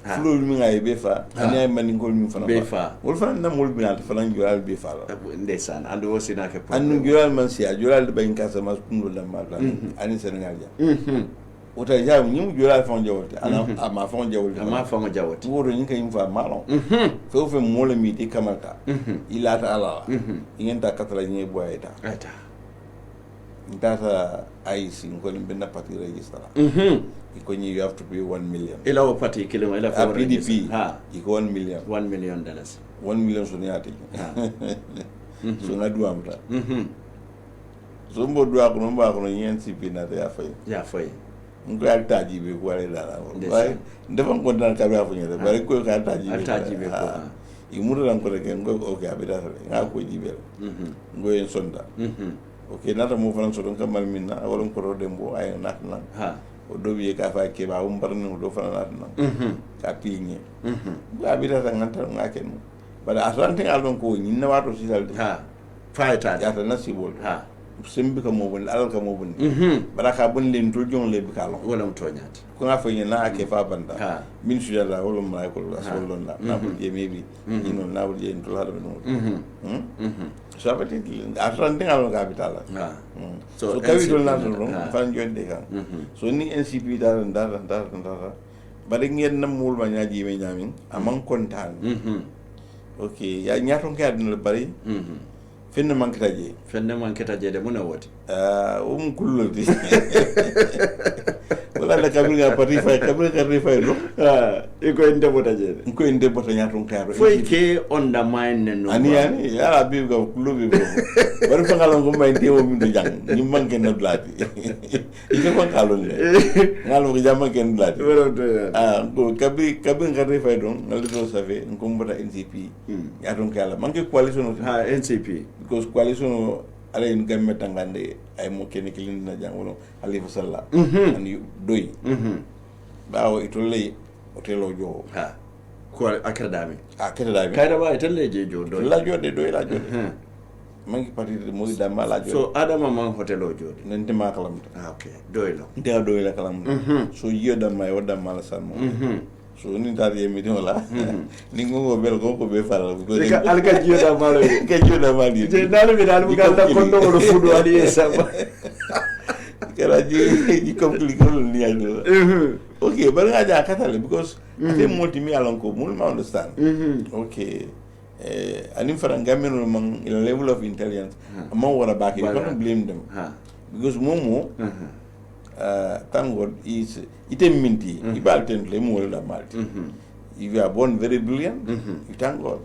flol mi ngay be fa ani ay man ngol mi fana be fa wol fa na mul bi nat fana joral be fa la ndesan andu wosina ke anu joral man sia joral de bayin kasa mas kundu la ma ani senegal ja ota ja ni mu joral fa jawti ana ama fa jawti woro ni kay fa malon fo fe mole mi te kamalta ilata ala ingenta katala ni boyeta data IC ngol binda party register iko you have to pay 1 million ila o party kilo ila for PDP iko 1 million dollars 1 million so nyati so na duamta so mbo dua ko mba ko NCP na ya fay ngo alta jibe ko wala dara bay ndefam ko dan ka ba funya bare ko ka alta jibe ko imuru ran ko rek ngo o ga be dara nga ko jibe ngo en sonda okay nata mo fanan so don kamal minna awolon ko dembo ay natna o dobi ka fa ke ba umbarni do fanan natna ka piñe ga bi data nganta ngaken bada asante alon ko nyinna wato sisalde fayta ya ta nasibol sembi ka mo bon alal ka mo bon bada ka bon len to jon le bi ka lon wala mo toñat ko nga fay na ake fa banda min suya la wala ma ko la solon la na bu je mebi ino na bu je to hada no so abati asante alon ka bitala so kawi dol na do fan jonde kan so ni NCP dara bada ngeen na mul ma nyaaji me nyamin amang kontan okay ya nyaton ka aduna bari fenne mankata je de muna woti kulloti wala la kabringa parti fay no iko inde bota je ko inde bota nyaton karo foi ke on the mind no ani ya bi ga kullubi bo bari fa ngalo ngom may tewo mi do jang ni manke na blati iko ko ngalo le ngalo ko jamma ken blati ko kabringa fay don ngalo do save ngom bota NCP nyaton kala manke coalition NCP because coalition ala in gamme tangande ay mo ken kilin na jangolo alifa salla ani doy bawo itolle otelo jo ko akadami kayda ba itolle je jo doy la jode mangi parti de mo da mala jode so adama man hotelo jode nante ma kalam okay doy lo nda doy la kalam so yoda may wada mala sanmo so ni tar yemi wala ni ngo bel ko be faral ko alka jiyoda malo ke jiyoda mali je nalu mi dal bu galda kondo ko fudu ali sama kala ji compliqué ni ay do okay ba nga ja katale because ate multi mi alon ko mul ma understand okay anim faran gamen man in level of intelligence among wara back you can't blame them because momo thank God is item minti ibal tentle mo wala malti if you are born very brilliant you thank God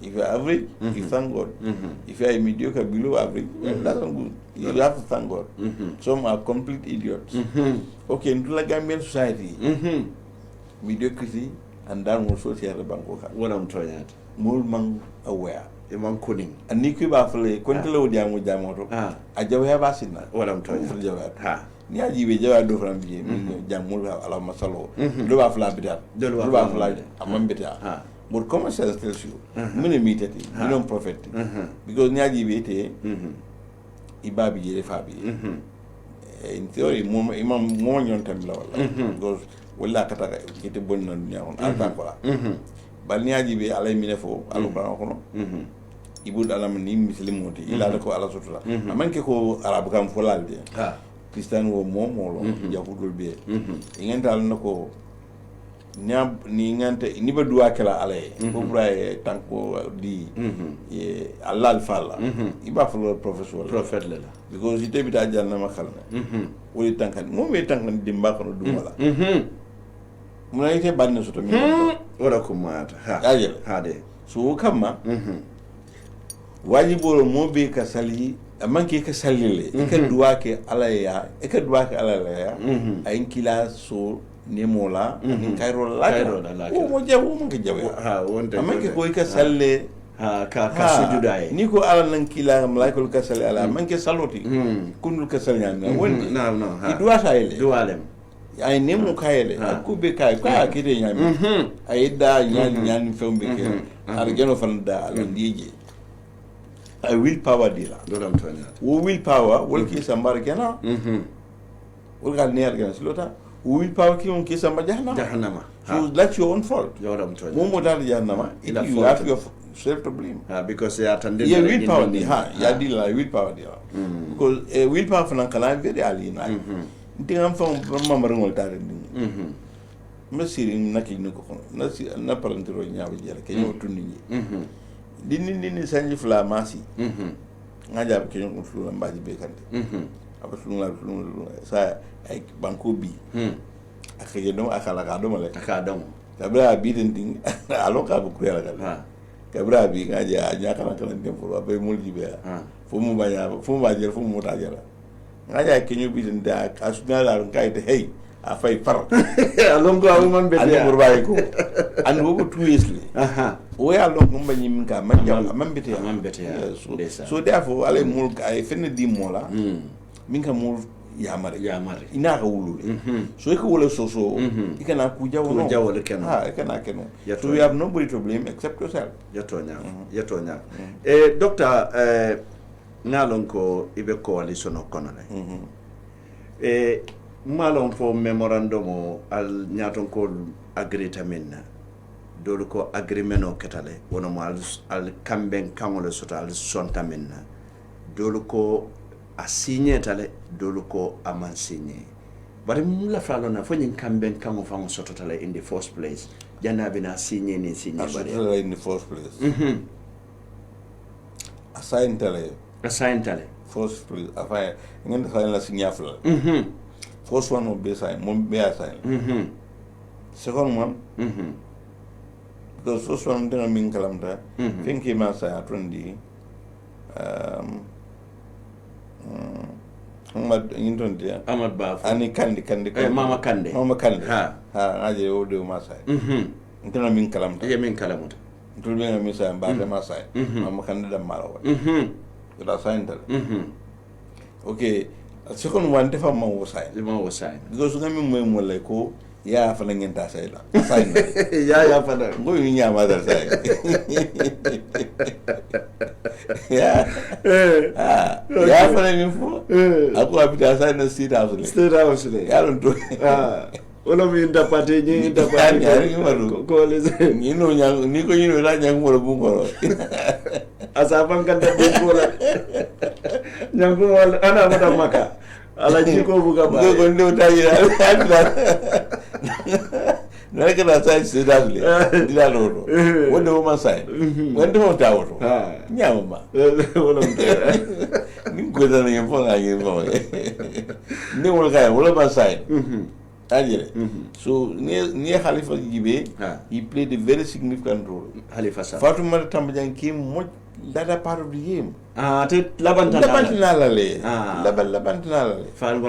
if you are average you thank God if you are mediocre below average that's not good you have to thank God some are complete idiots okay into la Gambian society mediocrity and downward social bankoka what I'm trying at more man aware man coding and ni ku ba fle kontelo diamu jamoto a jawe ba sinna what I'm trying at jawe ni aji be jawa do fram bi jamul ala masalo do ba fla bidat do ba fla amam bita but common sense tells you mune mitati you don't prophet because nyaji bete ibabi jere fabi in theory imam mo nyon tamla wala because wala kata kete bonna dunya on alta ko bal nyaji be alay mine fo alu ba ko ibud alam ni muslimoti ila ko ala sutula amanke ko arab kam fo lalde Christian wo momolo yahudul be inganta al nako ni ngante ni ba duwa kala ale ko braye tanko di Allah al falla iba flo prophet la because ite bita janna ma khalna woni tankan mo me tankan dimba ko dumala mo na ite banne soto mi ora ko mata ha de so kamma wajibolo mo be ka sali amanke ka salile ka duwa ke ala ya ka duwa ke ala ya ayin kila so nemola ni kairo la o mo jaw mo ke jaw ha wonta amanke ko ka salle ka sujuda ni ko ala nan kila malaikul ka salle ala amanke saloti kunul ka salle na woni no ha duwa sayele duwalem ay nemu kayele ku be kay ka kide nyami ay da nyani fembe ke ar geno fan da ala ndije a will power dila wo will power wol ki sambar gena wol gal neer gena silota will power ki on ki samba jahannama so that's your own fault mo dal jahannama you have your self to blame because they attended will power di ya dila will power dila because will power fan kala very alina ndingam fam mamar ngol tare ni masiri nakki ni ko na parantiro nyaabe jere ke ñoo tunni dini sanji fla masi ngaja ke ñu flu mbaji be kante apa sunu la sa ay banko bi ak yedom akala ka do male ka dom kabra bi din alo ka bu kuyala ka kabra bi ngaja nya kana kana dem fo be mulji be fo mu banya fo ma jere fo mu ta jere ngaja ke ñu bi din da asuna la ngayte hey a fay far alongo awu man be ya burbaay ko and wo two years li o ya longo mbani min ka man jaw man bete ya so therefore ale mul ay fenn di mola min ka mul ya mare ina ka wulu so ko wala so ikana ku jaw no ikana keno so you have nobody to blame except yourself yatonya doctor ngalon ko ibe coalition o kono le malon fo memorandum al nyaton ko agrita minna dolu ko agreement o ketale wono mo al kamben kangole sota al sonta minna dolu ko a signé tale dolu ko a man signé bari mu la falo na fo nyin kamben kango fango soto tale in the first place janabi na signé ni signé bari in the first place assign tale first place afa ngende fa la signé afla first one will be assigned, second one, because first one didn't mean Calamda, think he must say at Randy, Ahmad Baf, and Candy, Mama Candy, I do Masai. Didn't mean Calamda, you mean Calamut, to be a miss and bad Masai, Mama Candy and Malo, with a sign. Okay. Second one defa ma wo sign because ngami mo le ko ya fa ngeen ta say la sign ya fa na ngo yu nyama da say ya fa ngeen fo ako abita sign na state house le ya don to wala mi nda pate ni nda pate ko le ni no nyang ni ko yino la nyang mo bu ngoro asaban kan da ko la nyang ko ana mata maka ala jiko buga ba ko ndo tayi na kana sai sidable dila loro wonde mo masai wonde mo tawoto nyama wala ni ko da ne fo na ye fo ni wala kay wala masai ajere so ni Khalifa Jibe he played a very significant role. Khalifa Sall Fatuma Tambajang came much latter part of the game te labantana le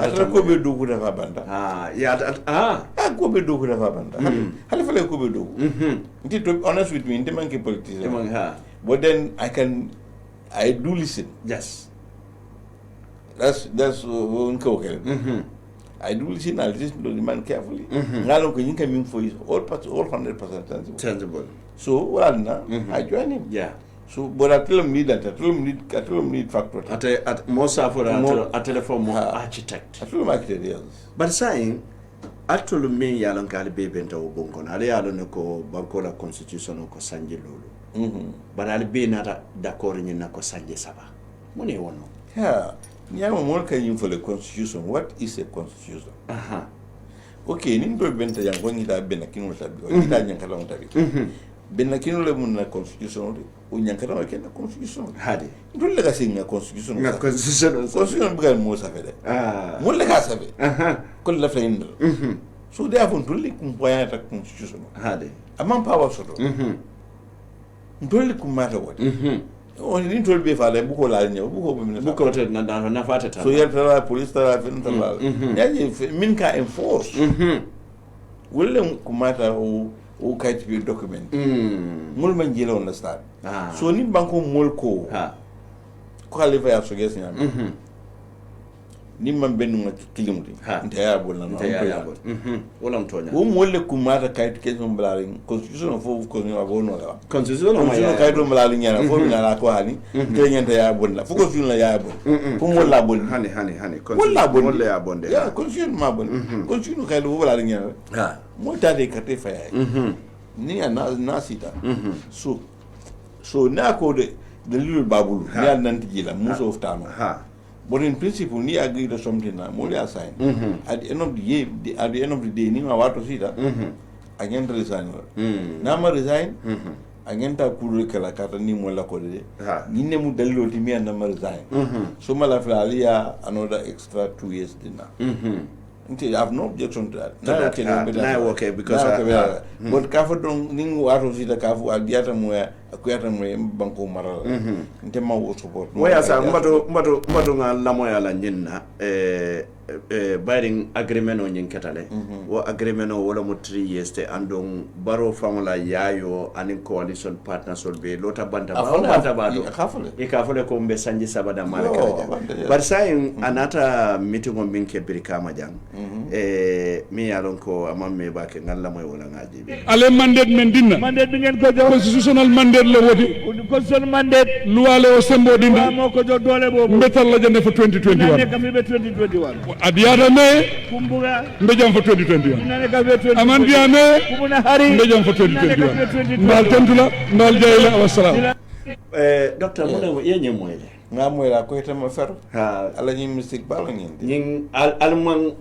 atra ko be dogu dafa banda ko be dogu dafa banda Khalifa le ko be dogu nti to honest with me nti manke politician but then I do listen. Yes, that's okay. I do listen, I listen to the man carefully. Ngalo ko yinka min for is all 100% sensible. So well na, I join him. Yeah. So but I tell him need factor. At most for a telephone architect. I tell him architect, yes. But saying actually me yalon kali bebe nta ubongo na ale yalon ko bankola constitution ko sanje lolu. But ale be na d'accord ni na ko sanje saba. Mone wono. Yeah. Nyama more can you for the constitution. What is a constitution? Okay, nindo benta yang ko ngita benakino tabi. Ngita nyankala tabi. Benakino le mun na constitution o nyankala ke na constitution. Hadi. Ndo le kasi na constitution. Na constitution bukan mo sa fede. Mo le ka sabe. Ko la fa indo. So they have ndo kumpoya ta constitution. Hadi. Amam power soto. Ndo kumata wadi. On ni tol be fa le buko la nyaw buko be min buko te na fata ta so yel tala police tala fin tala yaji min ka enforce wolle kumata o kayit bi document mul man jela on start so ni banko mol ko khalifa ya so gesnya ni man bennu ma kilimti ntaya bol na ntaya bol wala mtonya wo molle kumata kayit ke son blaring constitution fo ko ni abono la constitution kayit do blaring nyana fo na la ko hani ke nyanta ya bol la fo ko sun la ya bol ko mo la bol hani constitution ya bonde ya constitution ma bol constitution kayit do blaring nyana mo tade kate fa ya ni na sita so na ko de lilu babulu ni nan tijila muso of tano but in principle, ni agree to something na mo ya sign. At the end of the day, ni ma wato sita. Again resign. Na ma resign. Again ta kuru kala kata ni mo la ko de. Ni ne mu dalilo ti mi na ma resign. So ma la flalia another extra 2 years dinner. I have no objection to that. Okay, because but kafu don ni wato sita kafu adiata mo ya akuyata mo banko marala. Ntema wo support. Waya sa mbato nga lamo ya la nyinna binding agreement on nyin ketale wo agreement o wala mo 3 years te andong baro famula yayo anin coalition partners will be lota banta ba do e ka fole ko mbe sanji sabada malaka bar sayin anata meeting on minke birkama jang mi yalon ko amamme ba ke ngalla moy wala ngaji bi ale mandate men dinna mandate bi ngeen ko jox constitutional mandate la wodi constitutional mandate luwale o sembo dinna mo ko jox dole bobu mbetal la jende fa 2021 ne kam be 2021 adiyata me kumbuga mbejam fa 2021 amandiya me kumuna hari mbejam fa 2021 mbal tentula mbal jeyla wassalam docteur mo yenye moyle nga moy la ko tama fer ala ñi mystique bala ñing alman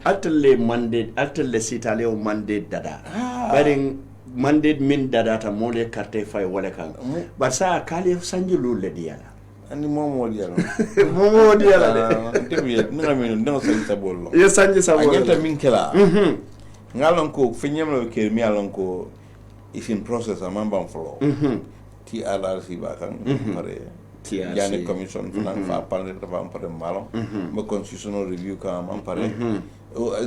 atele mandate atele sitale o mandate dada bari mandate min dada ta mole carte fay wala kan bar sa kale sanjulu le diala ani momo diala de nga mi no sanji sabolo ye sanji sabolo agenta min kala ngalon ko finyam lo ke mi alon ko is in process amamba flow TRRC ba kan pare Jani commission funan fa parler da am pare malo ma constitutional review ka am pare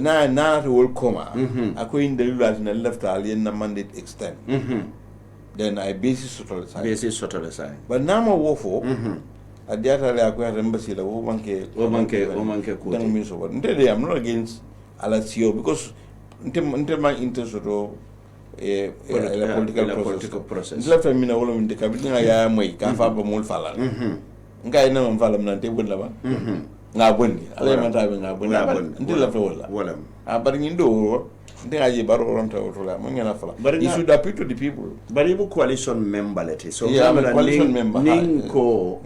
na will koma ako in the left alien na mandate extend then I basis total sign but now ma wofo adiata le ako embassy la wo manke ko dan mi so ndede am not against ala CEO because inte ma interest to political process la famina wala min de kabinga ya moy ka fa ba mul falal ngay na man falam nan te bon la ba nga bonni ala man ta be nga bonni ndil la fa wala bar ngindo ndaje baro ronta wala mo ngena fala you should appeal to the people bari bu coalition member lete so coalition member ninko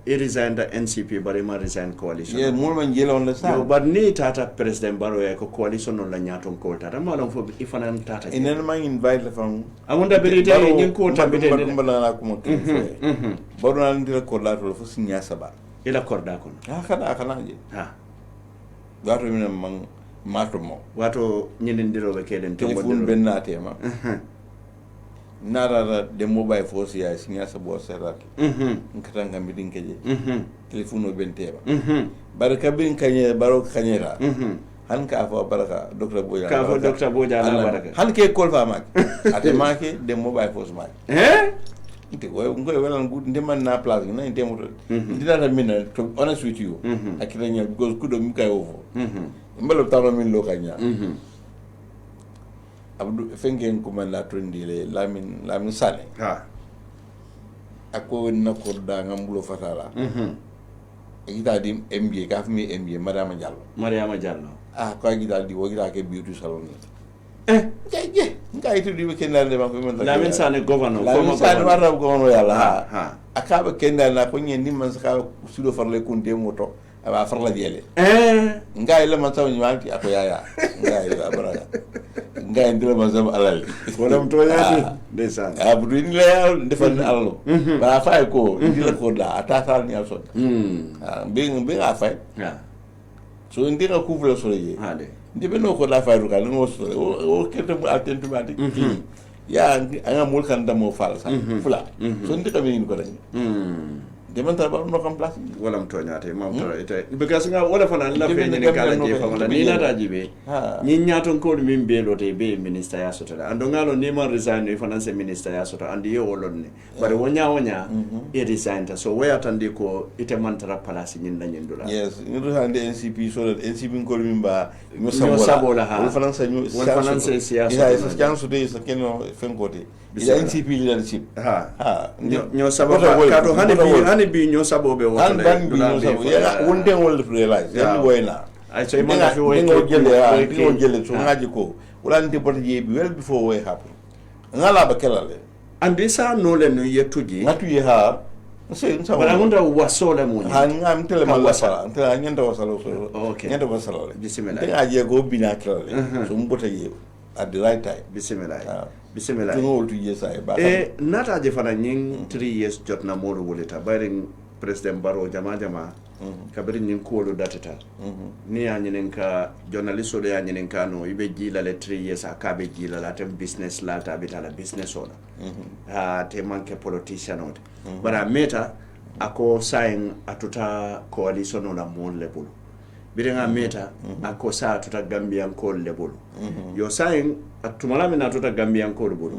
resign the NCP bari ma resign coalition mo man jela on la sa but ni tata president baro ya ko coalition on la nyaton ko tata ma lon fo ifana tata inen ma invite la fam amunda berite nyin ko tabite ne mbala ko mo baro na ndira ko la to fo sinya saba ila korda ko kana je gato min man mato mo wato nyindirobe keden telephone benna tema nara de mobile force ya sinya sabo serat nkatanga midinkeje telephone benteba baraka bin kanye baro kanyera han ka fa baraka docteur boja na baraka han ke kol fa mak ate make de mobile force mak ite ngoy wala ngud ndeman na place na ndemo ndida ta mina to honest with you akila nya because kudo mi kay ovo mbalo tano min lo kanya abdu fengen ko man la tondi le lamin sale ha ako na korda ngambulo fatala ita di MJ ka fami MJ Mariama Diallo ko gida di wo gida ke beauty salon ngai to di weekend le ma ko man lamin sane governor warab governor yalla akaba kenda na ko nyen ni man saka sudo farle kunte moto aba farla diele ngai le man saw nyaati ako yaya ngai abara ngai ndila man sam alal wala mto yaati ndeysaan abdu ni la defal allo ba fay ko ndila ko da atata ni also be nga fay so ndira couvre so ye ndibe no ko la fay ruka ngo so o kete mu attentu mati ya anga mul kan damo fal sa fula so ndika min ko dañ demanta ba no kam place wala mto nyaate ma mto ite because nga wala fana la fe ni kala je fa wala ni nata jibe ni nyaton ko min be lote be minister ya sota ando ngalo ni man resign ni finance minister ya sota andi yo wolon ni bare wonya e resign ta so waya tandi ko ite man tara place nyin nanyen dola yes ni do hande NCP so that NCP ko min ba no sabola ha wala finance siyasa ya sa chance de sa keno fen côté ila NCP leadership nyo sabola kato hani bi nyo sabobe wala ban bi nyo sabobe ya wonde wala realize ya boyna ay so man fi way ko jele so ngaji ko wala ndi bot ye bi well before way happen ngala ba kelale andi sa no le no yetuji ngatu ye ha so wala ngunda wasola mo ha ngam tele mala sala tele nyanda wasala so nyanda wasala bismillah te aje go bina kelale so mbota ye at the right time bismillah tungo to yes ay ba nata je fana nyin 3 years jotna molo woleta bayring president Barrow jama kabiri nyin ko lo datata ni ya nyinen ka journalist o ya nyinen ka no ibe jila le 3 years akabe jila la tem business la ta bitala business ona te manke politician on bara meta ako sign atuta coalition ona mon level birenga meta ako sa atuta Gambian ko level yo sign atumala mena atuta Gambian ko level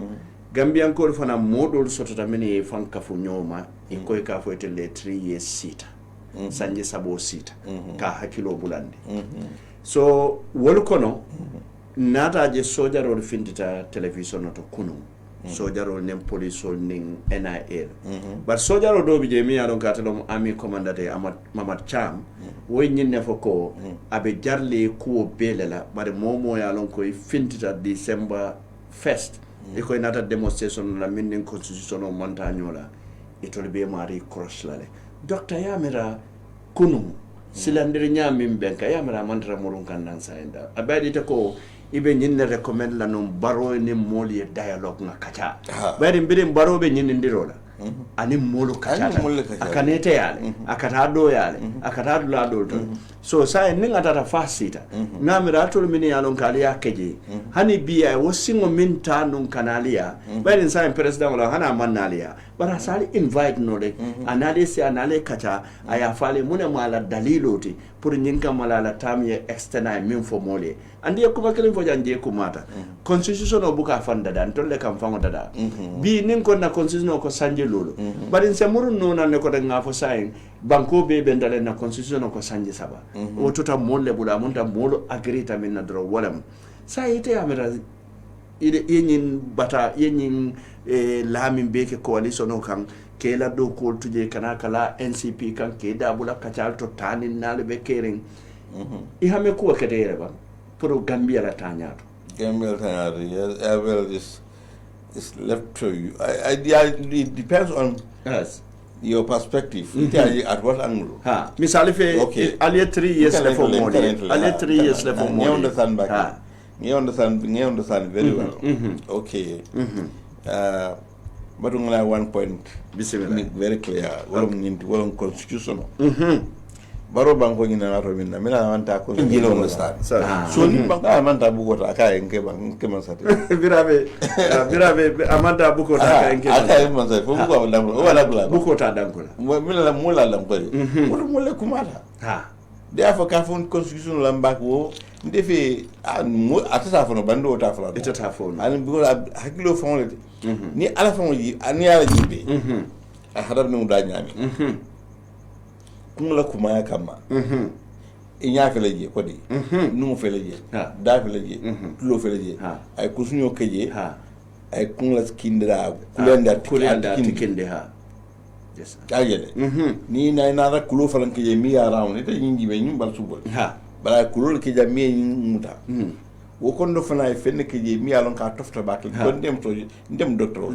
Gambian ko fana modol sotota meni fanka fu nyoma ikoy ka fo etele 3 years sita sanje sabo sita ka hakilo bulande so wol kono nata je sojarol findita television to kunu sojarol nem policeol ning NIL bar sojarol do bije mi adon katalom ami commandate Mamad Cham woy nyinne foko abe jarle ko belela bare momo ya lon koy findita December 1st iko nata demonstration la minning constitution o montañola itol be mari cross lale docteur yamira kunu silandiri nyamin benka yamira mantra murun kan nan saenda abadi te ko ibe nyinne recommend la non baro ni moli dialogue na kacha bari mbiri baro be nyinne ndirola ani molu kacha akanete yale akata do yale akata do la do so sai ninga tata fasita ngamira tol mini yalon kali yakeje hani biya wosingo minta non kanalia bari sai president wala hana mannalia bara sali invite no le analyse anale kacha aya fale mune mala daliloti pour nyinka mala la tamye external min fo mole andi kuma kelin fo janje kumata constitution o buka fanda dan tolle kam fango dada bi nin ko na constitution ko sanje lolo bari se murun no na ne ko da ngafo sai banko be bendale na constitution ko sanje saba o tota molle bula monta molo agrita min na dro walam sai ite amira ide yenyin bata yenyin lamin beke coalition o kan ke la do ko tuje kana kala NCP kan ke da bula kacal to tanin nale be kering I hame ko kedere ba pour Gambia la tanyato yes, well is left to you. It depends on your perspective. At what angle? Misali fe okay. Ali 3 years left for more. Ali 3 years left for more. You understand back. You understand very well. Okay. But only 1 point. Very clear. Well, constitutional. Baro banko nyina nato minna mina manta ko ngilo understand so ni banka amanta bukota aka enke banke mansati birabe amanta bukota aka enke aka mansati fo buko wala bukota dankula mina la mula lampari wala mule kumata de afa ka fon constitution lambak wo ndefe atata fono bando ta fono itata fono an buko hakilo fono ni ala fono yi ani ala jibe a hadar no da nyami kumula kumaya kama inya fele je ko di nu fele je da fele je tulo fele je ay kusunyo keje ay kunla skindira kulenda tikende ha yes ayede ni na kulo falan keje mi around ite nyingi be nyum bal subol bala kulo keje mi muta wo kondo fana fenne keje mi alon ka tofta bakle don dem doctor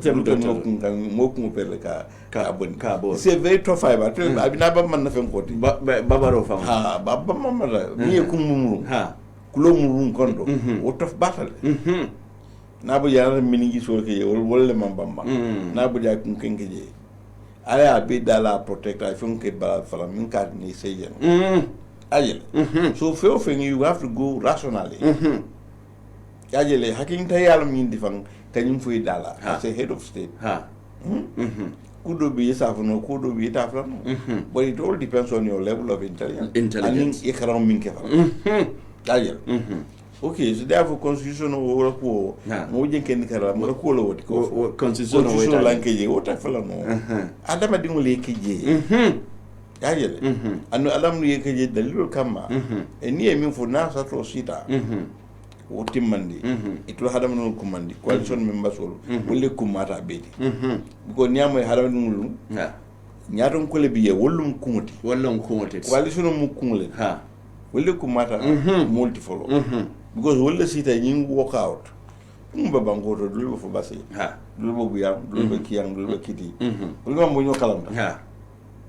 mo ko perle ka abon c'est very tough fiber abina ba man na fen ko ti babaro fam baba mama la mi ko mumuru kulo mumuru kondo wo tof batal na bu yara minigi so keje wolle man bamba na bu ja kun kenkeje aya be dala protection ke bala fala min ka ni sejen ayel so fe you have to go rationally ajele hakinta yalla min di fang kanyum fuy dala as a head of state kudo bi safuno kudo bi tafano but it all depends on your level of intelligence and ikram min ke fa ajele okay so therefore constitution o ko mo jenken kala mo ko lo woti ko constitution lankeje o ta fala no adama dingole keje ajele anu alam nu yekeje dalil kama eni min fo na sa to sita o timmandi itlo hadama non kumandi coalition members wol wolle kumata beti ko nyamo hadama ngulu nyaaton ko le biye wollum kumoti coalition mu kumle wolle kumata multi follow because wolle sita nyin walk out ba bangoto dul fo basi dul bo buyam dul be kiyang dul be kiti wol mo nyo kalamta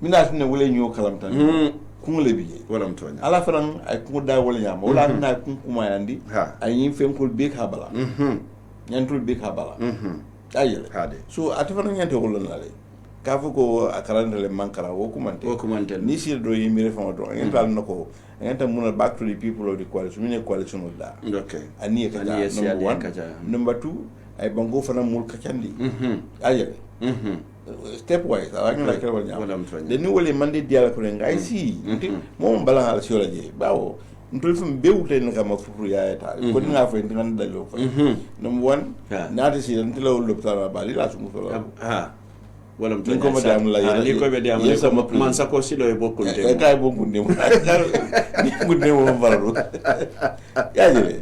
mina tine wolle nyo kalamta kumle biye wala mtonya ala faran ay ko da wala nyama wala na kun kuma yandi ay yin fenkol be ka bala nyantul be ka bala ayel hade so atafana nyante wala nale ka fu ko akarande le mankara wo kumante ni sir do yimire fama do ngal nako ngata muna back to the people of the coalition mine coalition of da okay ani ka number 1 number 2 ay bango fana mul ka candi ayel stepwise awak la kala wala de ni wole mande diala ko ngai si mo mbala ala siola je bawo ntol fum bewte na kama furu ya ta ko nga fa ndan dalo fa number 1 naata si ntela wol loptala ba la su ko wala mtonya ko madam la ni ko be diam ni ko man sako silo e bokkunde kay bokkunde mo ni gudde mo bararu ya jere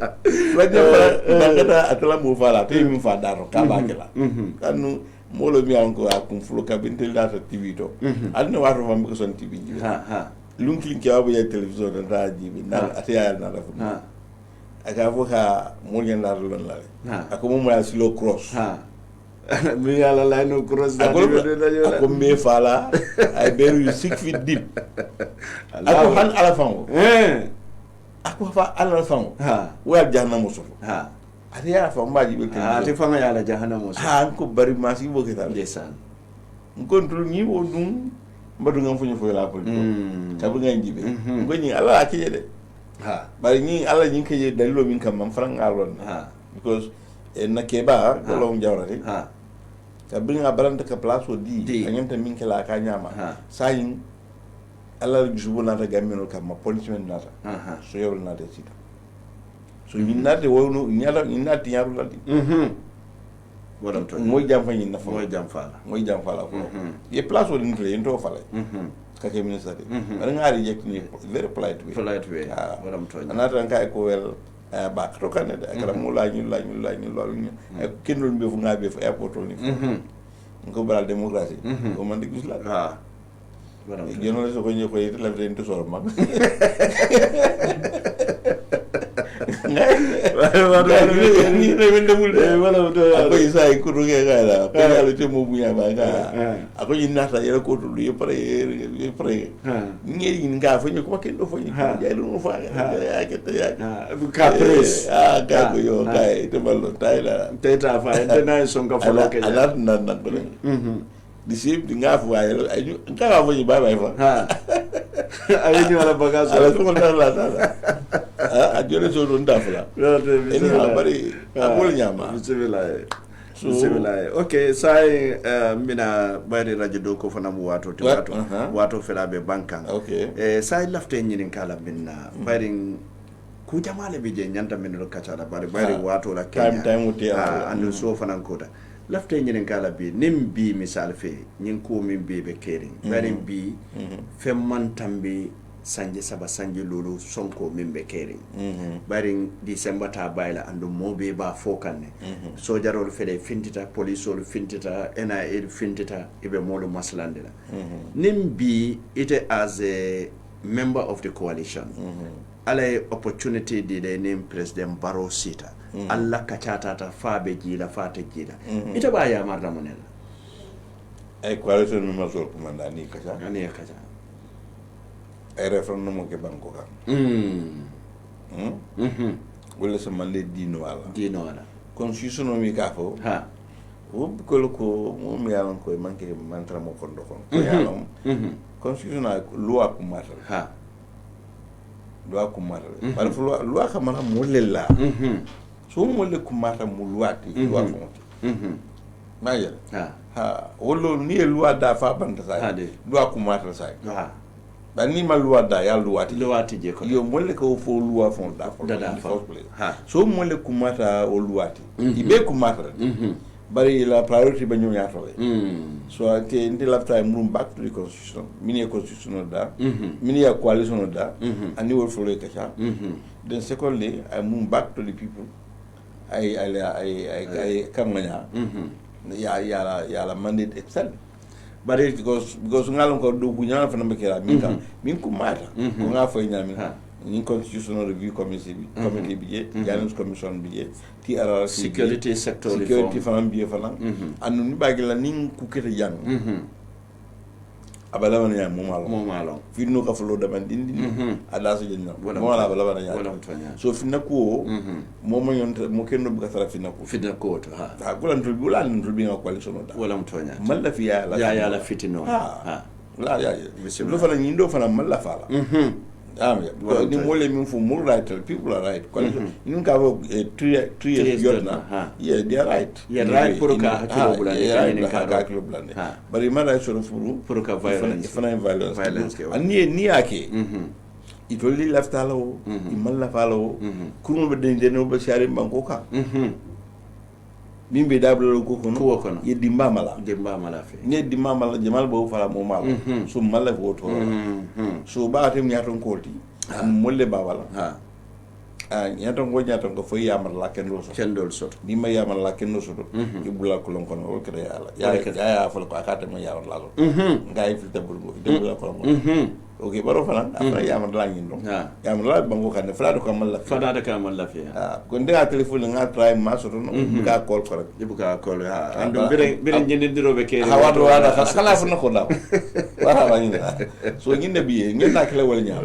wajja fa ngata atala mo fala te mi fa daro ka ba kala kanu molo mi anko akum fulo kabintel data tv to adna wato fam ko son tv ji lunki ki abu ya television da jibi na ataya na la fu aka fo ka mo ngen la lon la ako mo ya slow cross mi ala la no cross da ako me fala ay beru 6 feet deep ako han ala fango ako fa ala fango wa jahannam so ate ya fa mbaji be ate fanga ya la jahannam so ko bari masi bo ketal desan ngontul ni wo dum mbadu ngam fuñu fo la ko ka bu ngay jibe ngoni ala akije de bari ni ala ni keje dalilo min kam man fran ngalon because en nakeba ko lo njawrati ka bi nga barante ka place o di anyanta min kala ka nyama sayin ala jubu na ta gamino kam ma punishment nata so yow na de sita so nyinade wonu nyala nyinati yaru ladi wala to moy jam fa nyina fa moy jam fala ko ye place o ndre ento fala ka ke ministre bara ngari yek ni very polite way wala to anata nka ko wel ba to kanade akara mo la ñu lolu ñu kendul be fu ngabe fu airport ni ko bala démocratie ko man di gis la wala gënal so ko ñu ko yité la den to sor mag ni ne demul wala to ko isa ko ruge gala ko yalla te mo buya ba ga ako ni nata yela ko to ye pare ngi nga fa ñu ko ken do fa ñu jaay lu fa ya ke te ya ka pres ka ko yo kay te ballo tay la teta fa entena son ka folo ke ala nan ko di sim di nga fa ay ñu ka fa ñu bay fa ay ñu ala bagaso ala ko la a jole so don dafla eni habari abol nyama bismillah okay sai mina bari radio do ko fana mu wato wato fela be bankan sai lafte nyin kala minna bari ku jamale be je nyanta min lo kacala bari wato la kenya time uti andu so fana koda lafte nyin kala bi nim bi misal fe nyin ko min be be kering bari bi fem man tambi sanje saba sanje lulu sonko min be kering bari December ta bayla andu mobe ba fokanne sojarol fede fintita policeol fintita NIA fintita ibe molu maslandela nimbi ite as a member of the coalition alay opportunity di de name President Barrow sita alla kachata ta fabe jila fata jila ita ba ya marda monela ay coalition member sol kumandani kacha ani kacha ay referendum ke banko kan wala sa mande dino wala constitution mi ka fo ha wo ko mo mi yalan ko manke mantra mo kondo kon ko yalan constitution loi ko mata ha loi ko mata par loi ka mata mo lella so mo le ko mata mo loi ti loi ko maya ha wolo ni loi da fa banda sa loi ko mata sa ha ba ni ma loi da ya loi ti je ko yo mo le ko fo loi fon da fo ha so mo le ko mata o loi ti ibe ko mata bari la priority ba ñoom yaatale so ke ndi lafta mum back to the constitution mini constitution da mini ya coalition da ani wol fo le kacha then secondly I move back to the people I come nganya ya la mandate excel bari because ngalon ko do buñal fa nambe kera min ko mata ko nga fay ñami ni constitutional review committee bi Guidance Commission bi TRRC security sector security fanam bi fanam anu ni bagi la nin ku kete jang abala wana ya momalo finno ka flo da man dindi ada so jenna mo wala bala wana ya so finna ko momo yonta mo kenno buka sara finna ko to ha gulan to bulan to bi nga coalition da wala mtonya malla fi ya la fitino ha la ya lo fala nyindo fala malla fala ni mole min fu more right people are right you can have 3 years yodna yeah they are right pour ka hakilo bulane ni ka hakilo bulane bari mara so pour ka violence ni ake itoli laftalo imalla falo kurumo be den no be shari banko ka bimbe dablo ko kono yeddi mbamala fe ne di mbamala jamal bo fala mo mala so mala ko to so baatem nyaton kolti molle babala nyaton go nyaton ko fo yamar la kendol soto di ma yamar la kendol soto ibula ko lon kono o kre ya fal ko akata mo yawon la so ngay fi tabul go debula ko okay baro fana après yamar la ngindo yamar la bango kan fala do kamal la fi ko ndega telephone nga try ma so no ga call ko rek ibuka call andu bire jindindiro be ke hawado wada kala fu nako daw wala ba nginda so nginde biye ngenda kala wala nya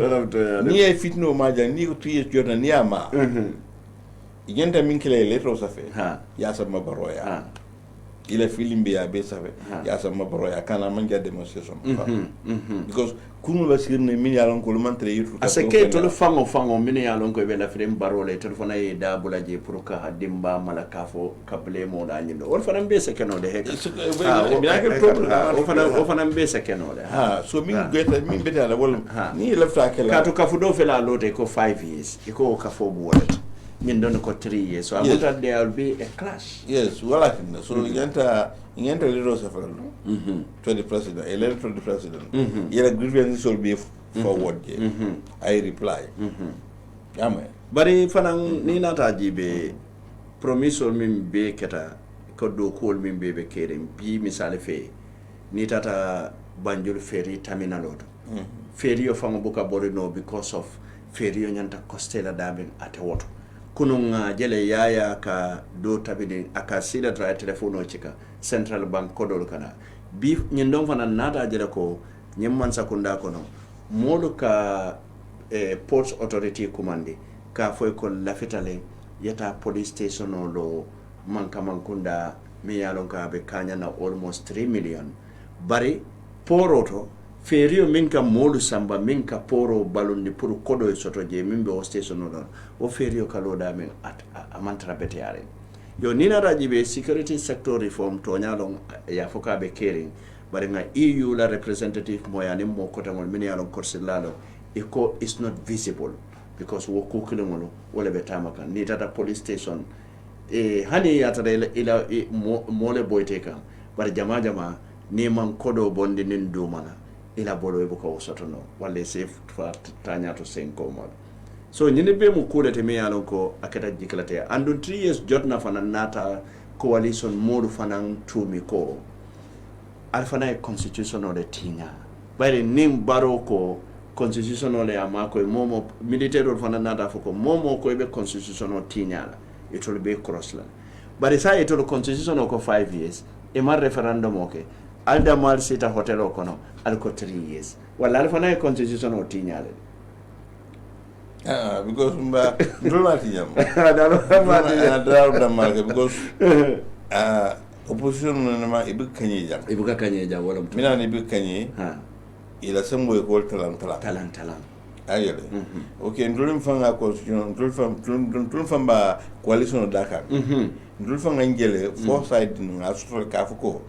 ni e fitno ma jang ni ko tuye jona ni ama igenta min kala letro sa fe ya sa ma baroya ila filimbe ya be sa fe ya sa ma baroya kana manja demonstration because kunu la sirne min yalon ko man tre yitu asake to lo fango min yalon ko be la frem barole telefona e da bulaje pour ka hadimba malaka fo kable mo da nyindo wol fanam be se keno de he o fanam be se keno de so min geta min beta la wol ni lafta kala kato kafu do fe la lote ko 5 years iko ka fo bu wallet min don ko 3 years so abuta there will be a clash wala so ingenta little safalo to the president elected the president yela grievance will be forward I reply bari fanan ni nata jibe promise min be keta ko do ko min be kere bi misale fe ni tata banjul ferry terminal oto ferry yo fango buka bori no because of ferry yo nyanta costela daben ate woto kununga jele yaya ka do tabini aka sida tra telefono chika central bank kodol kana bi nyindon fana nata jele ko nyemman sakunda kono modu ka ports authority commande ka foy ko lafitale yata police station lo manka mankunda mi yalon ka be kanya na almost 3 million bari poroto ferio minka modu samba minka poro balundi pour kodo soto je mimbe o station non o ferio kaloda men at amantra betiare yo nina rajibe security sector reform to nyalon ya foka be caring bari nga EU la representative moyani mo kota mon min yalon korsilalo iko is not visible because wo ko kilongolo wala betama kan ni tata police station hani yata ila mole boyteka bari jama ni man kodo bondi nin do mana ila bolo e buka soto no walla se fa tanya to senko mo so nyini be mu kulete me yalon ko akata jiklate andun 3 years jotna fana nata coalition modu fanan tumi ko alfana e constitutional de tinga bare nim baro ko constitutional le amako e momo militaire fana nata foko momo ko be constitutional tinyala it will be crossland bare sa it will constitutional ko 5 years e mar referendum okay alda mal sita hotel o kono al ko 3 years wala alfana e constitutional tinyala because ndolma tiyam dalo marke because opposition ma ibu kanye jam wala mina ni ibu kanye ila sembo e ko talan ayele okay ndolum fanga constitution ndolum famba coalition Dakar ndolum fanga ngele foresight nga sutro ka fuko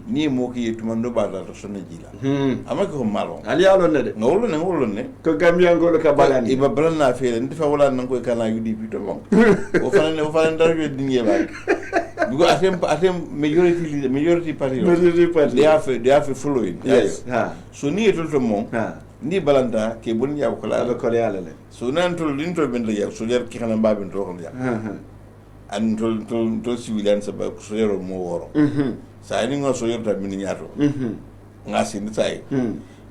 ni mo ki tumando bada to sonna jila amako malo ali alon ne de ngolo ne ko gambia ngolo ka balani iba balana fele ndifa wala nan ko kana UDP to long o fana ndar yo dinge ba because atem majority party they have following yes so ni etol to mon ni balanda ke bun ya ko la ko yalla le so nan tol din to ben la ya so yer ki xana babin to ko ya an tol civilian sa ba so yer mo woro sa ni ngo so yer ta min ñaato ngasi ni tay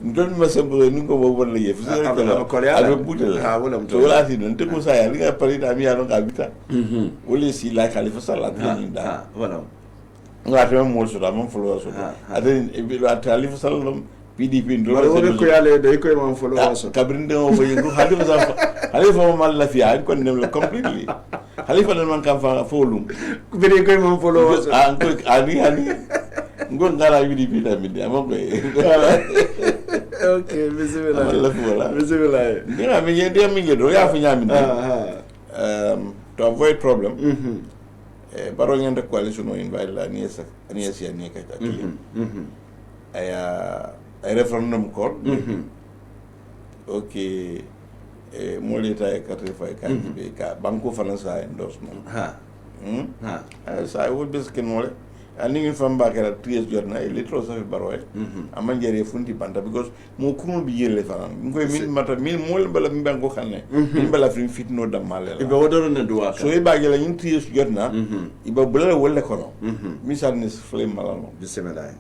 ndol ma sembo ni ko bo won la yef so yer ko la ala butel ha wala to wala si non te ko sa ya li nga pari da mi ya no ka bita wala si la khalifa sallallahu alaihi da wala ngata mo so da mo folo so ade bi la khalifa sallallahu PDP ndo ko yale de ko mo folo so kabrinde o fayengu halifa mo mal la fiya ko nem la completely halifa man kan fa folum ko be ko mo folo so ko ani ngon ngara UDP da mi am ko okay bismillah ngira mi yende mi ngedo ya fa nyami to avoid problem baro ngende coalition o invite la ni esa ni ka ta ay referendum call okay molita e karte fay ka be ka banko faransa endorsement sa wol bes ken mole ani mi famba kala 13 jorna e litro sa fi baroy amman jere funti banda because mo kuno bi yele faran ngoy min mata min mol bala mi banko xanne min bala fi fitno dam malé ibe wodoro na duwa so e bagela yin 13 jorna iba bulala wolle kono misal ni flem malano bismillah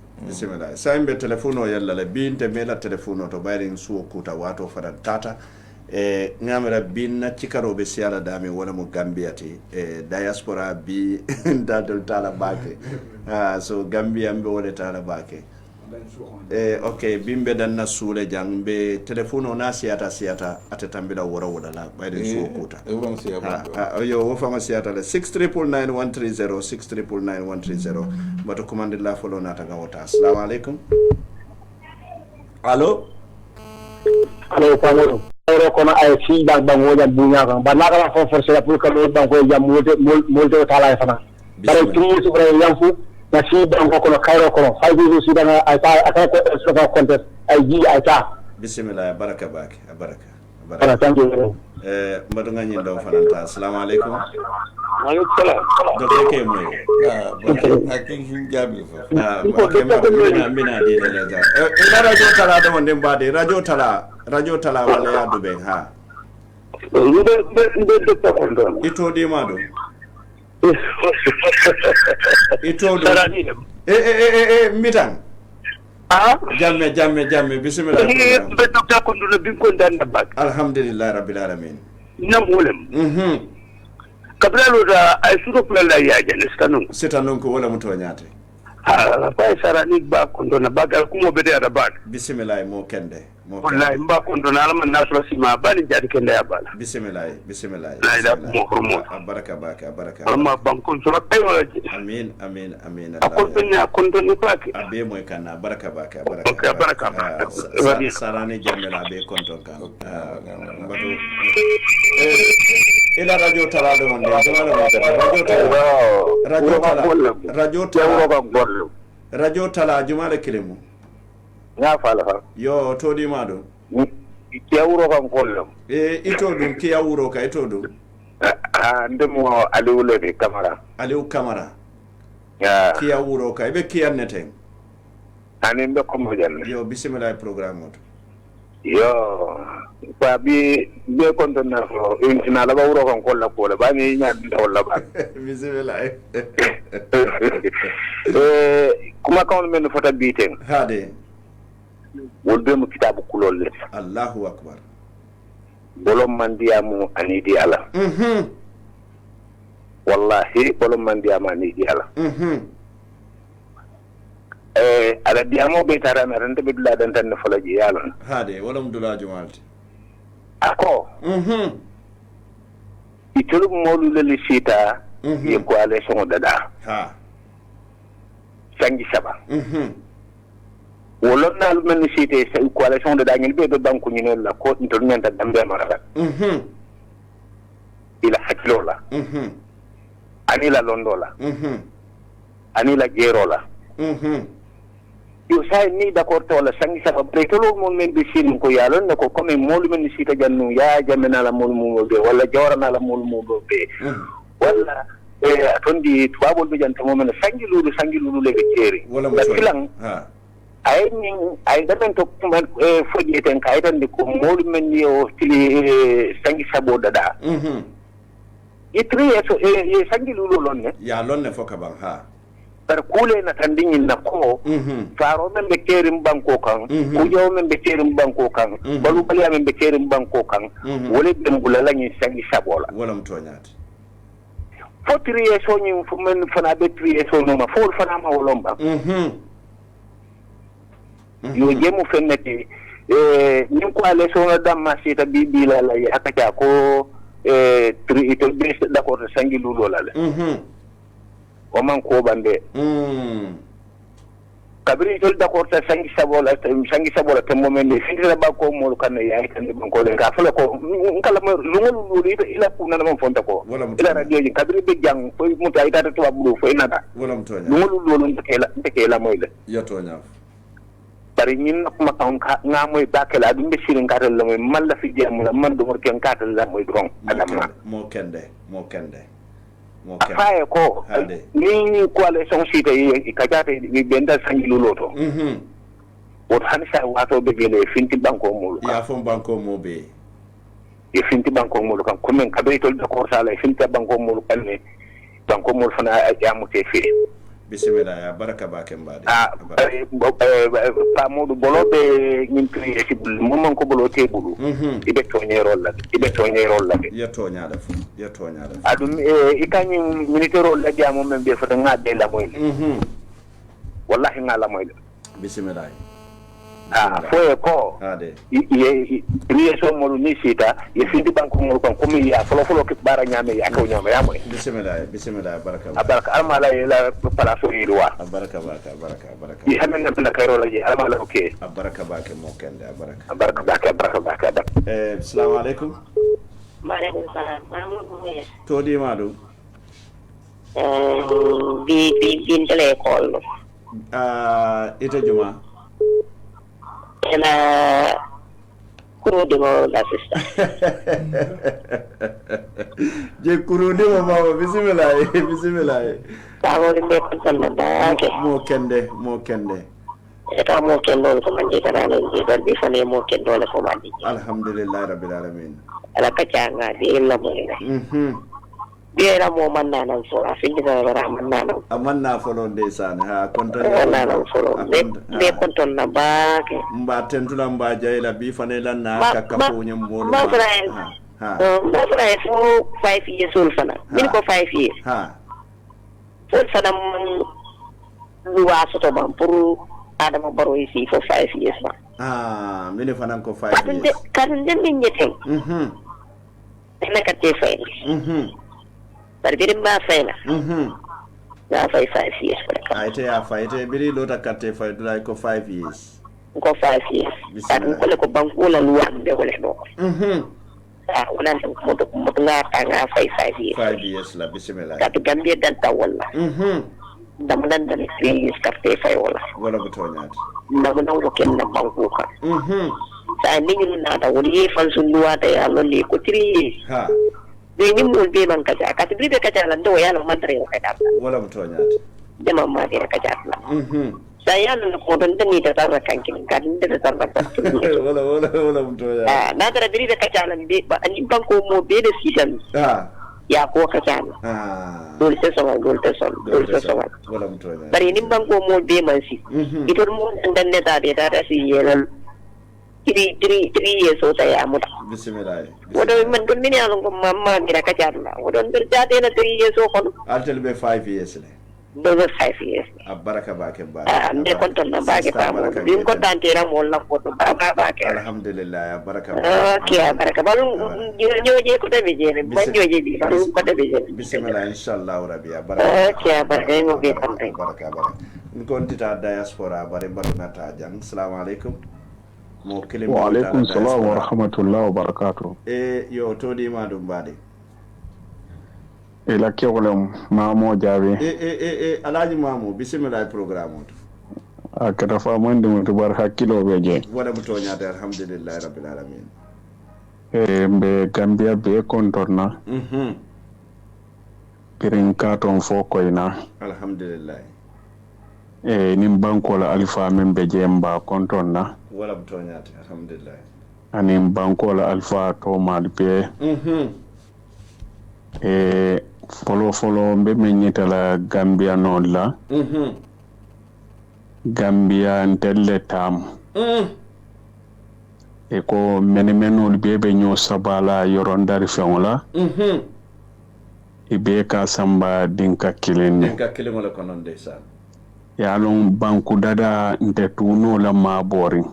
sa imbe telefono yalla la binte mela telefono to bayrin suwo kuta wato fadan tata ngamira binna cikaro be siala dami wala mo gambiati diaspora bi dadol tala bake so gambia mbe wala tala bake okay bimbe dan na sule jang be telefono na siata atatambila wora wala la bayrin suwo kuta yo wo fama siata le 6399130 6399130 bato commande la folo na taga wota assalamu alaikum allo pamoro kono ay fi bang wona buña kan ba naka la fo forcer pour que do bang ko jam molde tala fana bare tumu su bare yamfu na fi bang ko kono kayro kono fay bi su dana ay ta ko so ko contest ay ji ay ta bismillah baraka baki baraka thank you mbadu ngani do fananta assalamu alaikum maaleykum salam do ke moy akin hin jabi fa mina di le da ina radio tala do wonde mbade radio tala wala ya dube ha ito di mado ito do mitan jamme bismillah be docteur ko do bi ko dan bak alhamdulillah rabbil alamin nam wolem kabla lo da ay sudo plala ya jane stanon ko wala muto nyate pa sarani ba ko do na bagal ko mo be da bak bismillah mo kende wallahi mba ko do na alama nasro sima bani jadi kende ya bala bismillah la ila mo hormo baraka amma ban ko so tay wala amin ko penya ko do ni paki abe moy kana baraka sarani jamela be konton kan mbatu ila radio tala do wonde radio tala jumala kilemu ya fala yo todi mado ki awro kan kollam ito dum ki awro ka ito dum ndemo aliou camara ya ki awro ka be ki annete ani mbe ko mo janne yo bismillah programme oto yo pa bi be kon don na ko ina la ba wuro kon ko la ko la ba ni nya bi wala ba bismillah kuma kan men fota biten hade wol be mu kitabu kulol le Allahu akbar bolom mandiyamu ani di ala wallahi bolom mandiyamu ani di ala ala diyamo be tarana rende be dula dan tan fala ji yalon hade wala mdula jumalti ako itulu molu le sita ye ko ale so dada ha sangi saba wolon na men sita se ko ale so dada ngel be do banku ni la ko intol nyanta dambe mara ila haklola ani la londola ani la gerola yo sai ni d'accord to la sangi sa bre to lo mon men be sin ko yalon ne ko comme molu men sita jannu ya jamena la mol mu be wala jawrana la mol mu be wala tondi tubabol be janta mo men sangi lulu le be ceri wala mo filang ha ay ni ay damen to foje ten kay tan ko molu men yo tili sangi sabo dada itri eso sangi lulu lonne ya lonne foka ban ha par kule na tandin na ko faro men be kerim banko kan kujo men be kerim banko kan balu bali men be kerim banko kan wole dem bulala ni sangi sabola wala mtonyati fotri eso ni fu men fana be tri eso no ma for fana ma wolomba yo jemu fennete ni ko ale so na damma sita bibila la ya akata ko tri ito be d'accord sangi lulo la o man ko bande kabiri tol d'accord ta sangi sabola te moment ni findira ba ko mo kan ya tan ban ko den ka fala ko kala mo lungol luli ila kuna na mo fonta ko ila radio ji kabiri be jang fo mu tay ta to abu fo ina da wala mtonya lungol lulu ndeke la moy le ya tonya bari ñin kuma kan nga moy bakela dum be sirin ka la moy man la fi jëm la man do mo ken ka la moy dron adama mo kende faye ko ni coalition sita ka jate bi benda sangi luloto woto hani sa wato be gele finti banko mulu ya fon banko mo be e finti banko mulu kan comme ka be tol de ko sala finti banko mulu kan ne banko mulu fana ya mute fi bismillah ya baraka ba ken bade pa modu bolobe ñin tri ci mo man ko bolo tebulu ibe toñe rol la ya toña da fu adum e kanyi militaire la diamo men be fata ngade la moy wallahi ngala moy bismillah foye ko ade ye so mo ni sita ye findi banko mo kon ko mi ya folo ke bara nyame ya ko nyame ya moy bismillah baraka almala la pala so yirwa baraka yi hamen na kayro la ji almala okay baraka ba ke mo kende baraka assalamu alaikum maaleykum salaam mamadou to di madu bi ndele école ita juma ena kuro de mo la sista je kuro de mo mama bismillah tawo de be kontan na ke mo kende eta mo kendo ko manje kana ni dal bi fane mo kendo le ko mandi alhamdulillah rabbil alamin ala kacanga di illa mo biera mo manana so afindi na manana amanna folo ndesan ha konton manana folo be konton na baake mba tentula mba jayla bi fanela na kakafo nyam bolo ma fra fo 5 years old fana min ko 5 years so fana luwa soto ban pour adama baro ici fo 5 years ma min fana ko 5 years kan den min nyeten ena ka te fay bari birim ma fayna na fay 5 years ayte ya fayte biri lota katte fay dulay ko 5 years ko 5 years tan ko le ko banko la luwa be ko le do wala ko mo nga fay 5 years 5 years la bismillah ka to gambie dal ta wala dama dan dan 3 years ka te fay wala butonyaat dama na ko ken na banko ka sa ni na da wali fan sun luwa ta ya lo le ko 3 years ni mo be man kaja ka tibi be kaja la ndo ya la mantre ka da wala butonyaat dama ma be kaja la saya no ko don ni da tarra kankin kan da tarra wala mutoya na da diri da kacalan be ba ani banko mo be da sitan ya ko kacalan dole ta sama wala mutoya bari ni banko mo be man si itor mo dan ne da si yelan tiri years ota ya muta bismillah wodo man don ni alon ko mamma gira kacalan wodo nder jate na 3 years o kono altel be 5 years le those 5 years baraka bake ba ande konton na bake pa mo bim ko tantera mo la ko bake alhamdulillah baraka okay baraka balu joje ko tabe jere ban joje di balu ko tabe jere bismillah inshallah rabbi baraka okay baraka mo be konton baraka kontita diaspora bare badunata jang assalamu alaikum mo kelem wa alaikum salam wa rahmatullahi wa barakatuh yo todi ma dum bade ila kewlem mamo jabe alaji mamo bismillah programme akata famande mo to bar hakkilo be je wala mo toñata alhamdulillah rabbil alamin be gambia be kontorna pirin katon fo koyna alhamdulillah nim banko la alfa men be jemba kontonna wala mo toñata alhamdulillah anim banko la alfa to mal be folo mbe menyita la Gambia non la Gambia ntelle tam e ko menemenol bebe nyo sabala yorondari fengola e be ka samba dinka kilenne wala konon ndeysaan ya lon banku dada nte tuno la mabori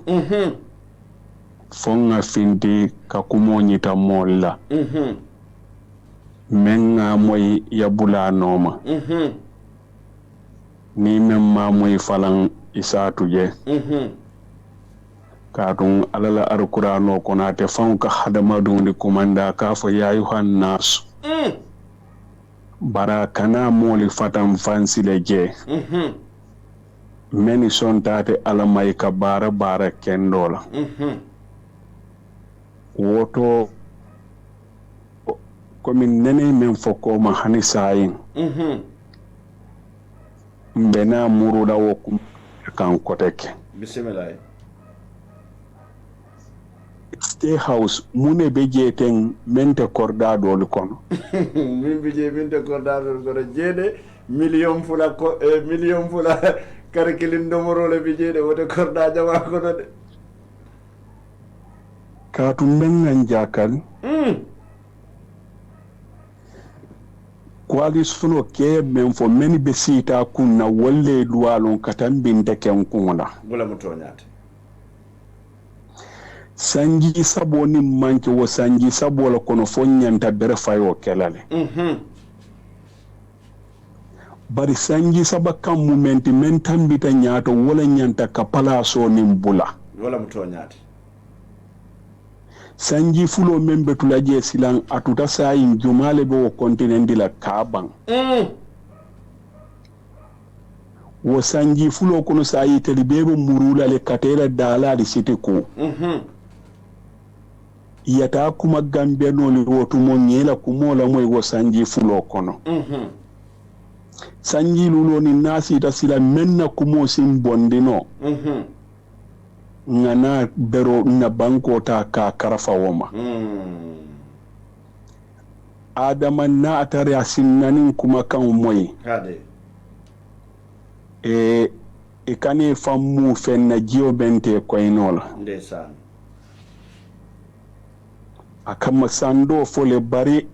fonga findi ka kumo nyita molla menga moy yabula noma ni memma moy falan isatu je kadun alala alqur'ano konate fanka hadama dundi kumanda ka fo ya yuhannas barakana moli fatam fansile je meni sontate alamay ka bara kendola woto komi nene men foko ma hani sayin mbena muruda wo kum kan koteke bismillah stay house mune be jeten mente korda dol kono min be je mente korda dol kono jede million fula karkilin domoro le be jede wote korda jama kono de katu mengan jakal kwali suno ke men fo meni be sita kunna wolle luwalon katambinde ken kunna bula mutonyate sanji sabo ni manke wo sanji sabo la kono fo nyanta bere fayo kelale bari sanji saba kam momenti men tambita nyaato wala nyanta kapala so nim bula wala mutonyate sanji fulo membe tulaje silan atuta sayin jumale be wo kontinendi la kaban wo sanji fulo kono sayi teli bebe murula le katela dala di siti ko yata kuma Gambia no li wotu mo nyela kumola moy wo sanji fulo kono sanji lulo ni nasi ta sila menna kumo sim bondino ngana bero na banko ta ka karafa woma adama na atare asinnanin kuma kan moy hade e kane fammu fenna jiyo bente koynola ndeysaan akama sando fole bari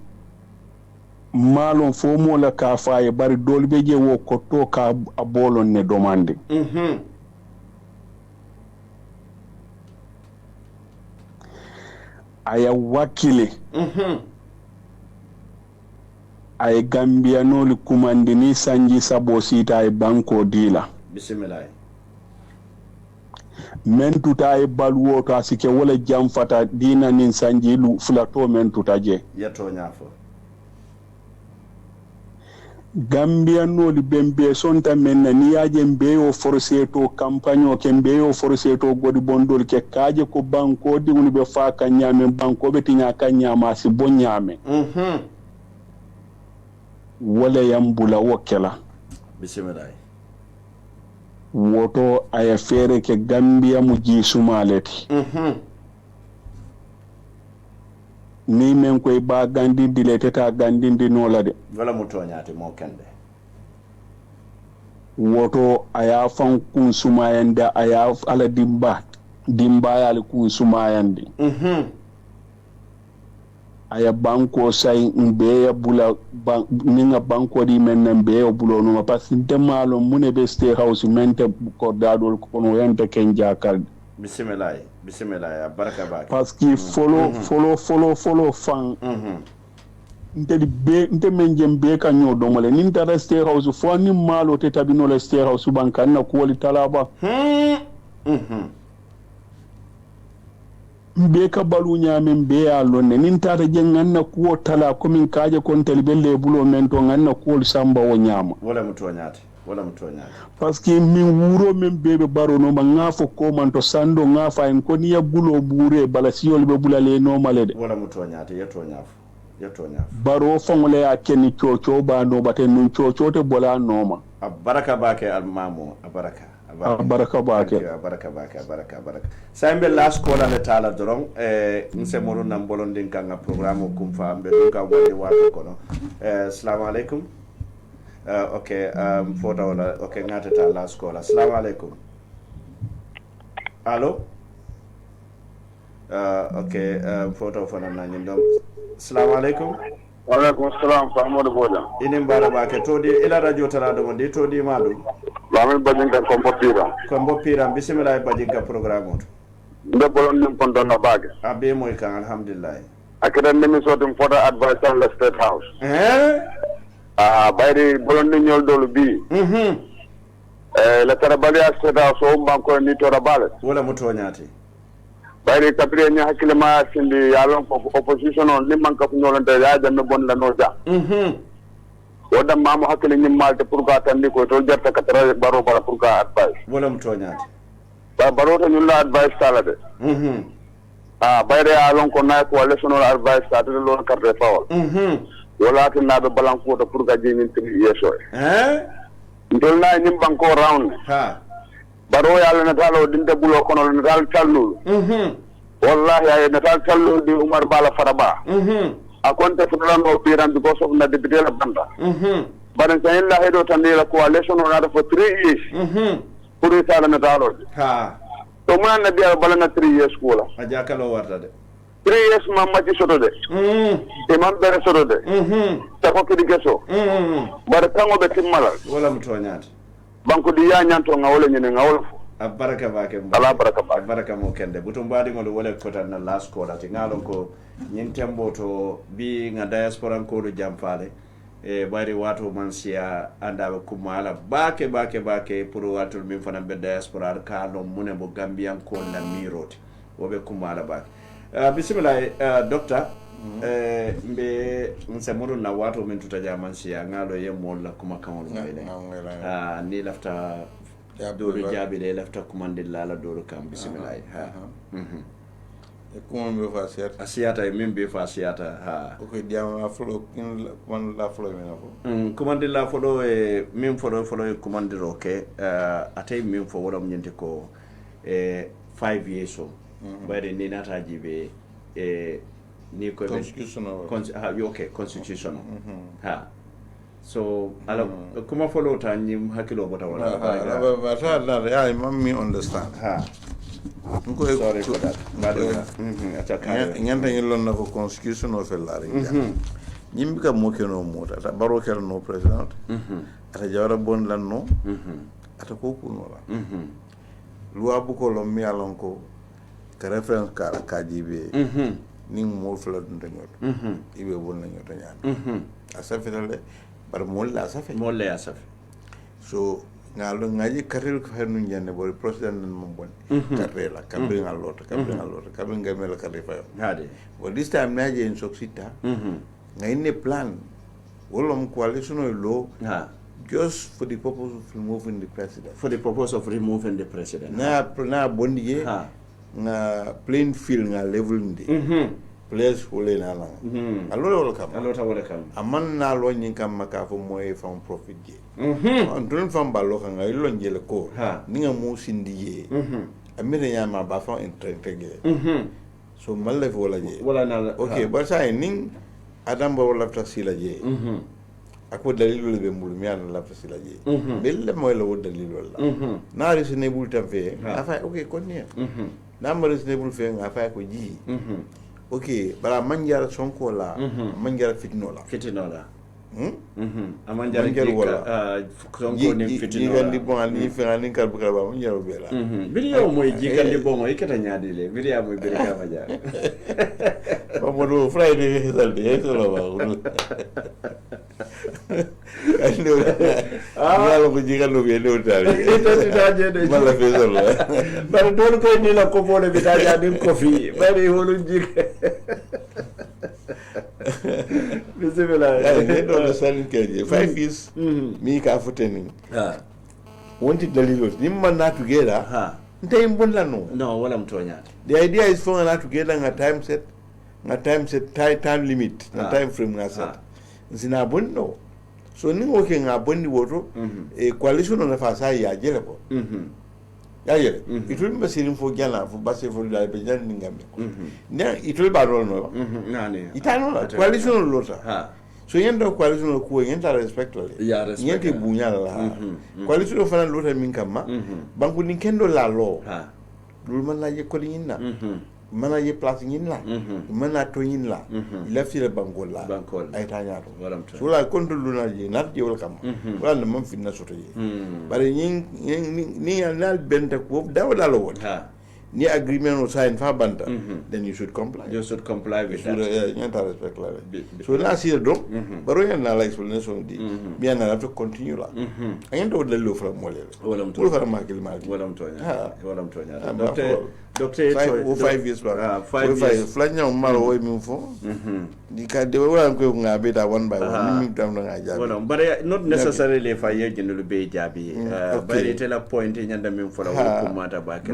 malon fo mo la ka faye bari dolbe je wo kotto ka abolon ne domande aya wakile ay Gambia noli kumandini sanji sabo sita ay banko dila bismillah men tuta ay balwo to asike wala jamfata dina nin sanji lu fulato men tuta je yato nyafo Gambia noli bembe sonta men na niyaje mbeyo forceto campagne ke mbeyo forceto godi bondol ke kaje ko banko di woni be fa ka nyame banko be tinya ka nyama si bonyame wala yambula wokela bismillah woto aya fere ke Gambia mu ji sumaleti ni men koy ba gandindi le teta gandindi nola de wala mu toñaati mo kende woto aya fan kun sumayande aya ala dimba yal kun sumayande aya banko say mbeya bula ninga banko di men mbeya bulo no parce que demalo mune be stay house mente ko dadol ko no yente ken jakal bismillah baraka ba parce que follow fan nte men jem be ka nyo domale nin ta stay house fo ni malo te tabino le stay house banka na ko wali talaba be ka balu nyamen be ya lonne nin tata jengan na ko tala ko min kaaje kon tel belle bulo men to nganna ko samba wo nyama wala mutoñaati parce que min wuro men bebe baro no ma ngafo ko man to sando ngafa en ko ni ya bulo bure bala siyol be bulale no malede wala mutoñaati yeto ñaaf baro fongole ya kenni coco ba no baten nun coco te bola noma baraka bake almamo baraka bake saybe last call ale tala doron nse moro nam bolondin kanga programme kum fa ambe ka woni wato kono assalamu alaikum okay photo wala okay ngata ta last call assalamu alaikum allo okay photo fana na nyindom assalamu alaikum wa alaikum assalam fa Amadou Boda inin bara ba ke todi ila radio tala do ndi todi madu lamin bajinka kombo pira bismillah bajinka programme nde bolon nim kon don baage abe moy kan alhamdulillah akira nimi sotum for the advice on the state house bayri bolon ni nyol dolu bi la tarabali state house o banko ni to rabale wala mutoñaati bayri kapire ni hakile ma sindi yalon ko opposition on limman ka nyolante ya janno bon la no ja woda mamu hakile ni malte pour ka tandi ko to jarta katara baro bala pour ka advice wala mutoñaati baro to nyulla advice sala de bayre alon ko nay ko lesonol advice ta de lon carte fawol wala tin nabe balanko to pour ka jinin tri yeso ndol na nyim banko round baro yalla na talo dinde bulo kono na tal tallu wallahi ay na tal tallu di Umar Bala Faraba akonte fulano piran because of na député la banda baran sa illa hedo tandira coalition on ada for 3 years pour sala na talo to man na biya bala na 3 years kula aja kalo warta de 3 years mamma ci soto de e man bere soto de ta ko kidi geso bar tango be timmala wala mutoñaati banko di ya nyanto ngawole nyene ngawol baraka bake ala baraka mo kende butum badi ngol wala ko tan na last call ati ngalon ko nyin tembo to bi nga diaspora ko do jamfale bari wato man sia anda ko mala bake pour wato min fana be diaspora ka no mune bo gambian ko na miroti wobe ko mala bake bismillah doctor mbe nsemuru na watu min tutaja mansia ngalo ye molla kuma kamol ngale ni lafta doro jabi le lafta kumandilla la doro kam bismillah e kuma be fa asiata e min be fa asiata ko diama flo man la flo men ko kumandilla folo e min folo e kumandiro ke atay min fo wala nyente ko 5 years so bare ni nata jibe ni ko constitutional constitutional so ala kuma follow ta ni hakilo bota wala ba ta da ya mammi understand ko sorry for that ataka nganta ngilon na ko constitutional fellare nyimbi ka mo keno mota ta baro kel no president ata jawra bon lan no ata ko kuno la loi bu ko lo mi alon ko ka reference ka jibe ning mo fla dun ngot ibe bon la ngot ñaan asafitale bar mo la asafi so ngalo ngaji karel ko hanu ñane bo president mo bon karela kabri ngalota kabri ngamela karifa hade bo this time naje en soxita ngayne plan wolom coalition lo just for the purpose of removing the president na bondiye na plain field nga level ndi players ko le na la alo wala kam alo ta wala kam amman na lo nyin kam maka fo moy fam profit je on don fam ballo kan ay lo njele ko ni nga mo sindi je amire nya ma ba fa integre so malle fo la je wala na okay ba sai ning adam ba wala ta sila je ako dalilu be mulu mi ala la ta sila je belle moy la wo dalilu la na reasonable ta fe afa okay kon ni na ma reasonable fe afa ko ji okay bara manjara sonko la manjara fitno la amanjara wala sonko ni fitno la di bon ali fe ani kar bu ba manjara be la video moy jigandi bon e kata nyaadi le video moy be ka maja ba mo do friday result e to la ba lo ko jigalo be do tari to ta je de mala fe so la bara do ko ni la ko fole bi ta ja din ko fi bari holu jig bismillah ay do la salin keje 5 years mi ka futeni wonti dalilo ni man na together ntay mbonla no wala mtonya the idea is for na together nga time set time limit na time frame nga set zina bonno so ni woke nga bonni woto e coalition na fa sa ya jele ko ya jele itul ba sirin fo gala fo basse fo la be jan ngambe ne itul ba ro no nani itano la coalition lota so yendo coalition ko yenta respect la yente bunya la coalition fa lota min kamma banku ni kendo la lo dul man la je ko yinna mana ye place yin la mana to yin la ila fi le bangol ay ta nyaato so la kon dulu na je nat je wal kam wala man fi na soto je bare ni nal benta ko dawla lo won ni agreement o sign fa banta then you should comply with that yanta respect la so na si do baro yan na la explanation di bien na to continue la ayen do le lo fra molé wala mto fra ma kil ma wala mtonya docteur 5 years back 5 years flanya maro wo mi fo di ka de wala ko ngabe da one by one mi tam na jabi wala but not necessarily fa ye jenu be jabi but it la point nyanda mi fo la ko mata ba ke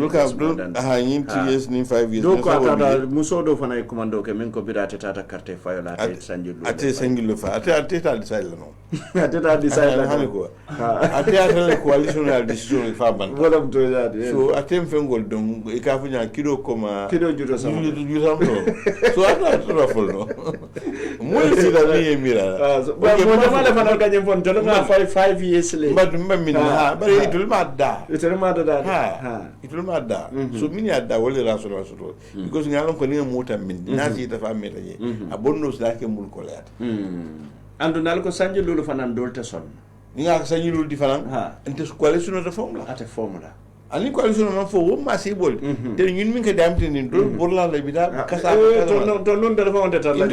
yin 2 years ni 5 years do ko ata muso do fana commando ke min ko bidate tata carte fayola ate sangilu fa ate ta decide no ate ta decide la ko ate le coalition decision fa ban wala mtonya so ate mfengol don e ka nya kido koma kido judo sama so ata to follow muy sida ni mira ba mo dama le fana kanye fon to na 5 years le but min ha bare itul madda itul madda so min ya da wala rasul because ngalon ko ni mota min na ci ta fa meta je abonno sa ke mul ko leat andu nal ko sanji lulu fanan dolta son ni nga sanji lulu di fanan ente coalition de formula ate formula ani coalition man fo wo ma si bol te ñun min ko damte ni do borla la bida kasa to non da fa wonta tan la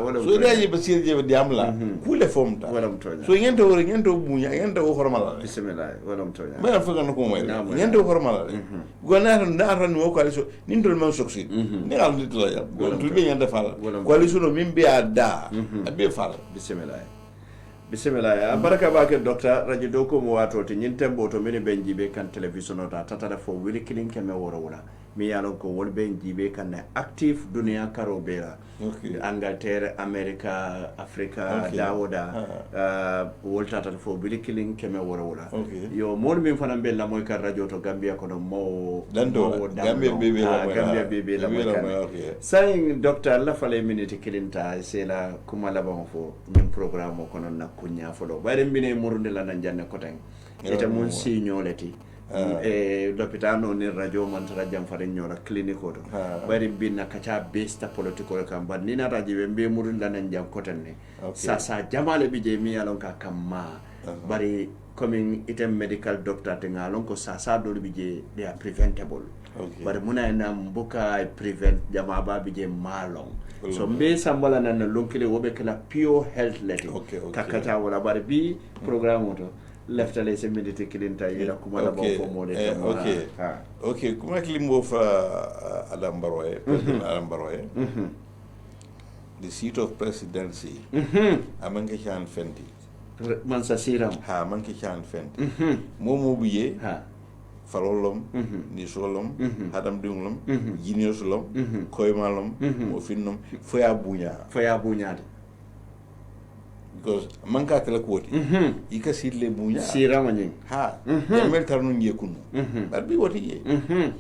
wala so reji ba sir je di am la ku le form ta wala mtonya so ngento buña ngento hormala bismillah wala mtonya ma fa kan ko moy ngento hormala go na ran wo coalition nin dol man succeed ni al nit la ya to be ngenta fala coalition min be ada be fala bismillah baraka bake docteur radio do ko mo wato to nyin tembo to mini ben jibe kan television ta tata fo wili kilin keme woro wala mi yalon ko wol ben jibe kan active dunia karo bera Angleterre America Africa dawoda wol tata fo wili kilin keme woro wala yo mon min fana be la moy kan radio to Gambia ko no mo Gambia bebe la moy kan saying docteur la fale minute kilinta c'est la kuma la bon fo min programme ko non kunya folo bare mbine murunde la nan janne ko tan eta mun si nyoleti e l'hôpital no ni radio man radiam fare nyola clinique do bare binna kacha besta political kam ban ni na radio be murunde la nan jam ko tan ne sa jamale bi je mi alon ka kamma bare coming item medical doctor te ngalon ko sa do bi je they are preventable bare muna na mbuka prevent jama ba bi je malong so mbe sambala nan lonkile wobe kala pure health leti kakata wala bar bi programme to leftale se medite kilinta ila kuma la bon mo de okay kuma kilimbo fa Adam Barrow the seat of presidency amanke chan fenti man sa siram manke chan fenti momo biye falolom ni solom hadam dingolom junior solom koymalom mo finnom foya buña because manka kala koti ika sidle buña sirama nyi ha mel tarnu nyekunu bar bi woti ye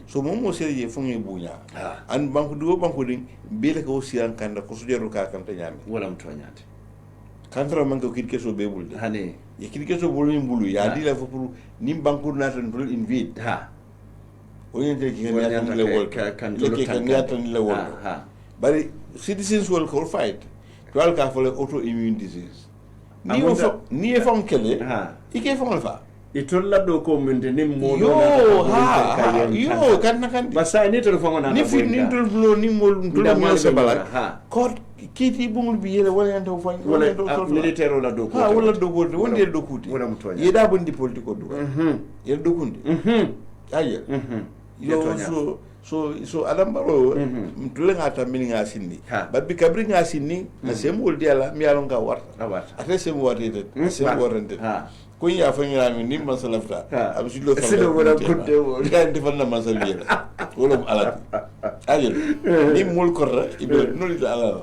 so mo seri fongi buña an banku din bele ko siran kanda ko sujeru ka kanta nyami wala mtonyati kantra manko kirke so bebul hani ye kirke so bolu mbulu ya di la fo pour nim banku na tan pour invite ha o yente ki kan le wol kan le wol ha bari citizens will call fight to al ka fo le autoimmune disease ni e fon kele ike fon fa itolla do ko mende nim mo yo kan basa ni to fon na ni fi ni to blo ni mo mo se bala ko kiti bumul bi yele wala ento fon wala militaire la do ko wala do ko wonde do kuti wala mtonya yeda bondi politiko do yel do kundi aye yo so adam baro mtule ngata mini ngasini babbi kabri ngasini na semol diala mi alon ka warta ate sem warite sem warante ko ya fa ngira mi nim masalafta am silo fa silo wala kudde wo ya defal na masalbiela wala alat ajel ni mol korra ibe noli ala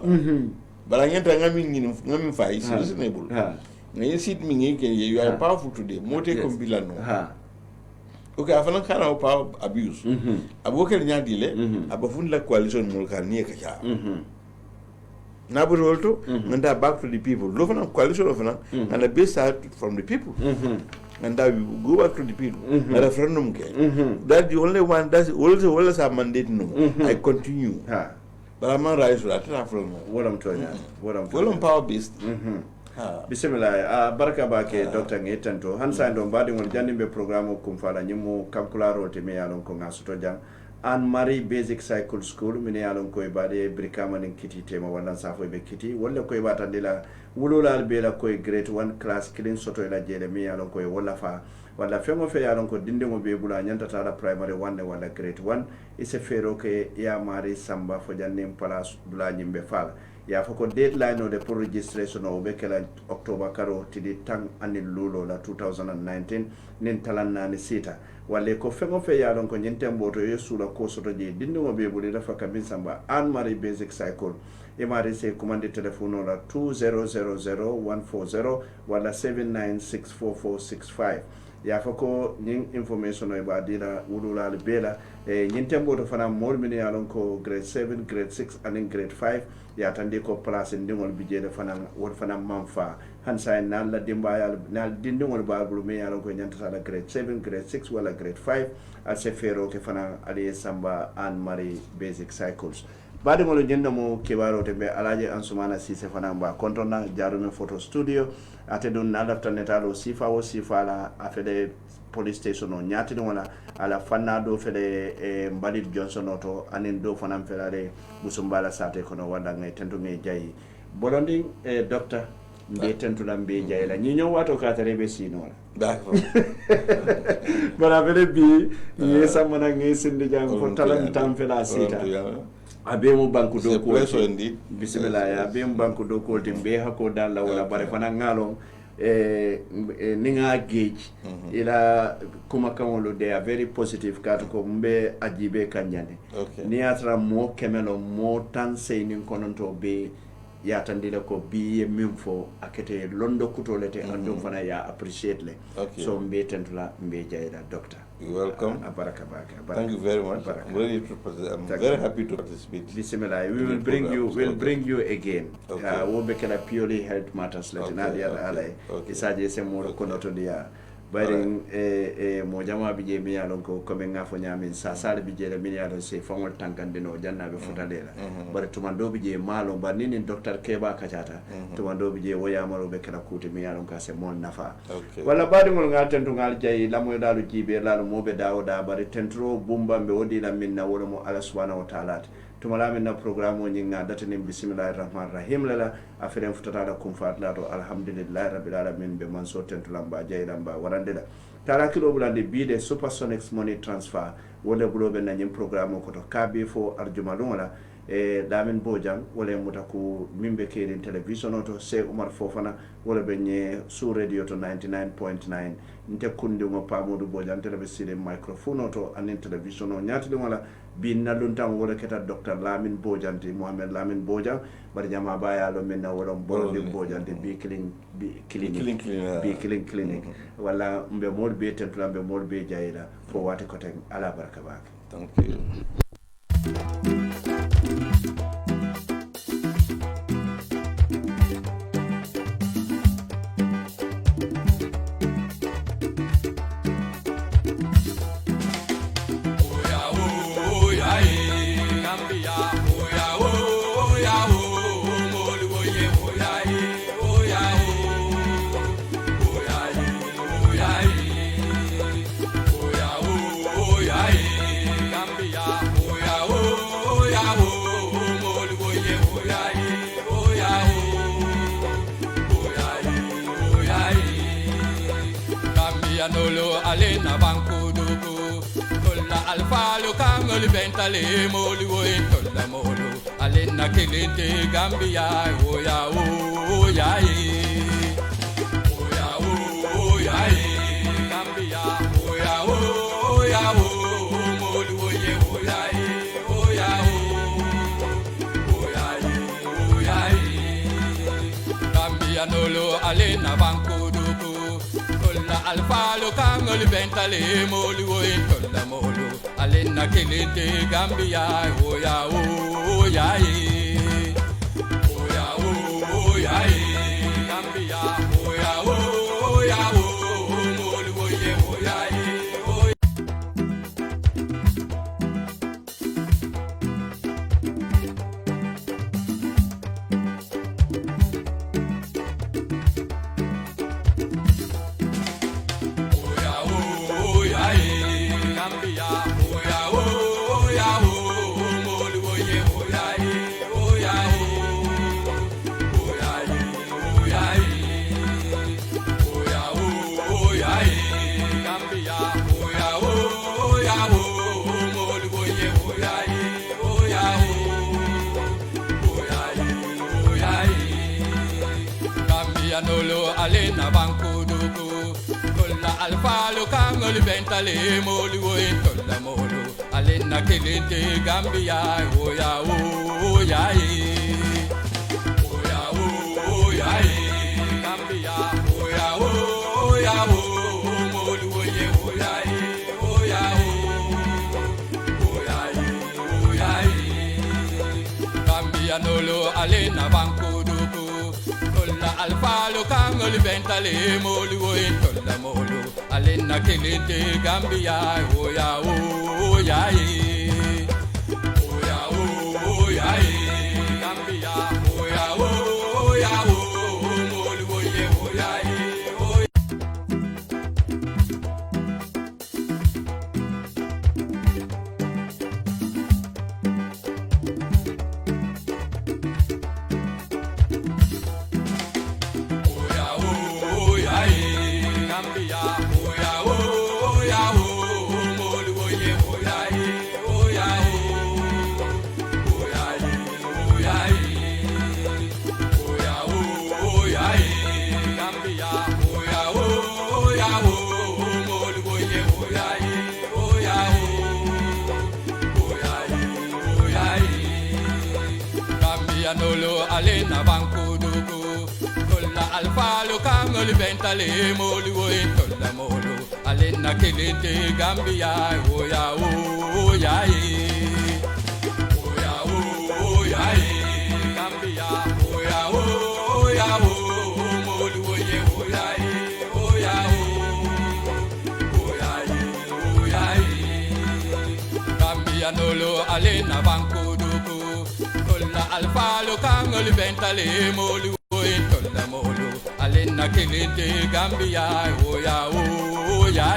bala ngenta ngami fa is reasonable ngi sit mi ngi ke you are powerful today mote ko bilano okay afana kana pa abuse abokel nyaadile abafun la coalition mulkan ni ka cha na bu rolto nganda back to the people lo fana coalition of fana and the best out from the people and that we go back to the people a referendum ke that the only one that's also always a mandate no I continue but I'm not right that from what I'm trying power based bismillah baraka bake dr ngetanto hansa ndo mbadi ngol jandimbe programme kum fala nyimu kalkularo te me yalon ko ngasuto jang an Marie Basic Cycle School mine yalon ko bade brikama nin kiti tema wala safo be kiti wala ko bata dila wulula bela ko grade 1 class clean soto ila jele me yalon ko wala fa wala fengo fe yalon ko dindingo be bula nyanta tala primary 1 wala grade 1 ise fero ke ya Marie Samba fo jannim place dula nyimbe fala ya fako deadline o de pour registration o be kala October karo tidi tang anil lulo la 2019 nin talanna ni sita wale ko fengo fe ya don ko nyentem boto yesu la ko soto je dinno be buli da faka min samba Anne Marie Basic Cycle e mari se commande telefono la 2000140 wala 796445 ya fako ning information o ba dira wulula le bela e nyentem boto fana mol min ya don ko grade 7 grade 6 and grade 5 ya tande ko place ndingol bijele fana won fana manfa hansa nan la dimba na dindingol babulu me ya ko nyanta la grade 7 grade 6 wala grade 5 al se fero ke fana ali samba Anne Marie Basic Cycles bade ngol jenda mo kebaro te be alaje ansumana sise fana ba kontona jarume photo studio ate don nadafta netalo sifa o sifa la afede police station o nyati wala ala fanna do fele e Mbalid Johnson oto anen do fanam felare busumbala sate kono wanda ngay tentu ngay jayi bolondi e docteur mbe tentu la mbe jayi la ñi ñew wato ka tarebe sino d'accord bara fele bi ye samana ngay sindi jang ko talam tam fela sita abe mo banku do ko bismillah ya be mo banku do ko timbe hako dalla wala bare fana ngalo ninga gauge ila kuma kanwolo they are very positive kato ko mbe ajibe kanyane ni atra mo kemelo mo tan seyni kononto be yatandile ko bi minfo akete londo kutolete andum fana ya appreciate le so mbe tentula mbe jayda doctor you're welcome baraka. Thank you very much. I'm very happy to participate. Bismillah. We will bring you again. We'll be purely health matters. Isaje se mo kono to dia. Baring mo jama bije mi yalon ko comme ngafo nyamin sa sale bije le mi yalon se fangol tankande no janna be fotalela bare tumando bije malo ba nini docteur Keba kachata tumando bije woya maro be kala kuti mi yalon ka se mon nafa wala badi ngol ngal tentu ngal jay lamoy dalu jibe lalu mobe dawoda bare tentro bumba be wodi la minna wala mo Allah subhanahu wa ta'ala tumala na programme o nyinga datani bismillahir rahmanir rahim lala afere futata da kum fatla to alhamdulillah rabbil alamin be man so tentu lamba jay lamba warandela tara kilo bulande bide supersonics money transfer wala bulobe na nyim programme ko to kabe fo arjuma lunga e Lamin Bojang wala muta ko mimbe kerin television to Sheikh Umar Fofana wala be nye su radio to 99.9 nte kundi ngo Pamoudou Bojang televisione microphone to anin television o nyati wala bi naluntan wala keta Dr. Lamin Bojang ti Mohamed Lamin Bojang bari jama baya lo men wala Bolonde Bojang bi clinic wala mbe mod be tentula mbe mod be jayila fo wati ko ten ala baraka bak. Thank you. Nolo alena banco dugu Tolla alfalo kangol bentale moli woin tolla molo alena kelente Gambia oya oya oya oya Gambia oya oya moli woye oya oya oya Gambia nolo alena banco dugu alfalo kangol bentale moli woin tolla molo alena kelente Gambia oya oya oya oya Gambia oya oya moli woye oya Nolo alena banco dugu Tolla alfalo kangol bentale moli woin tolla molo alena kelente Gambia oya oya oya oya Gambia oya oya moli woye oya oya oya oya Gambia nolo alena banco dugu alfalo kangol bentale moli woin tolla molo alena kelente Gambia oya oya oya oya Gambia oya oya moli woye oya Nolo alena banco dugu Tolla alfalo kangol bentale moli woin tolla molo alena kelente Gambia oya oya oya oya Gambia oya oya moli woye oya oya oya oya Gambia nolo alena banco dugu alfalo kangol bentale moli woin tolla molo alena kelente Gambia oya oya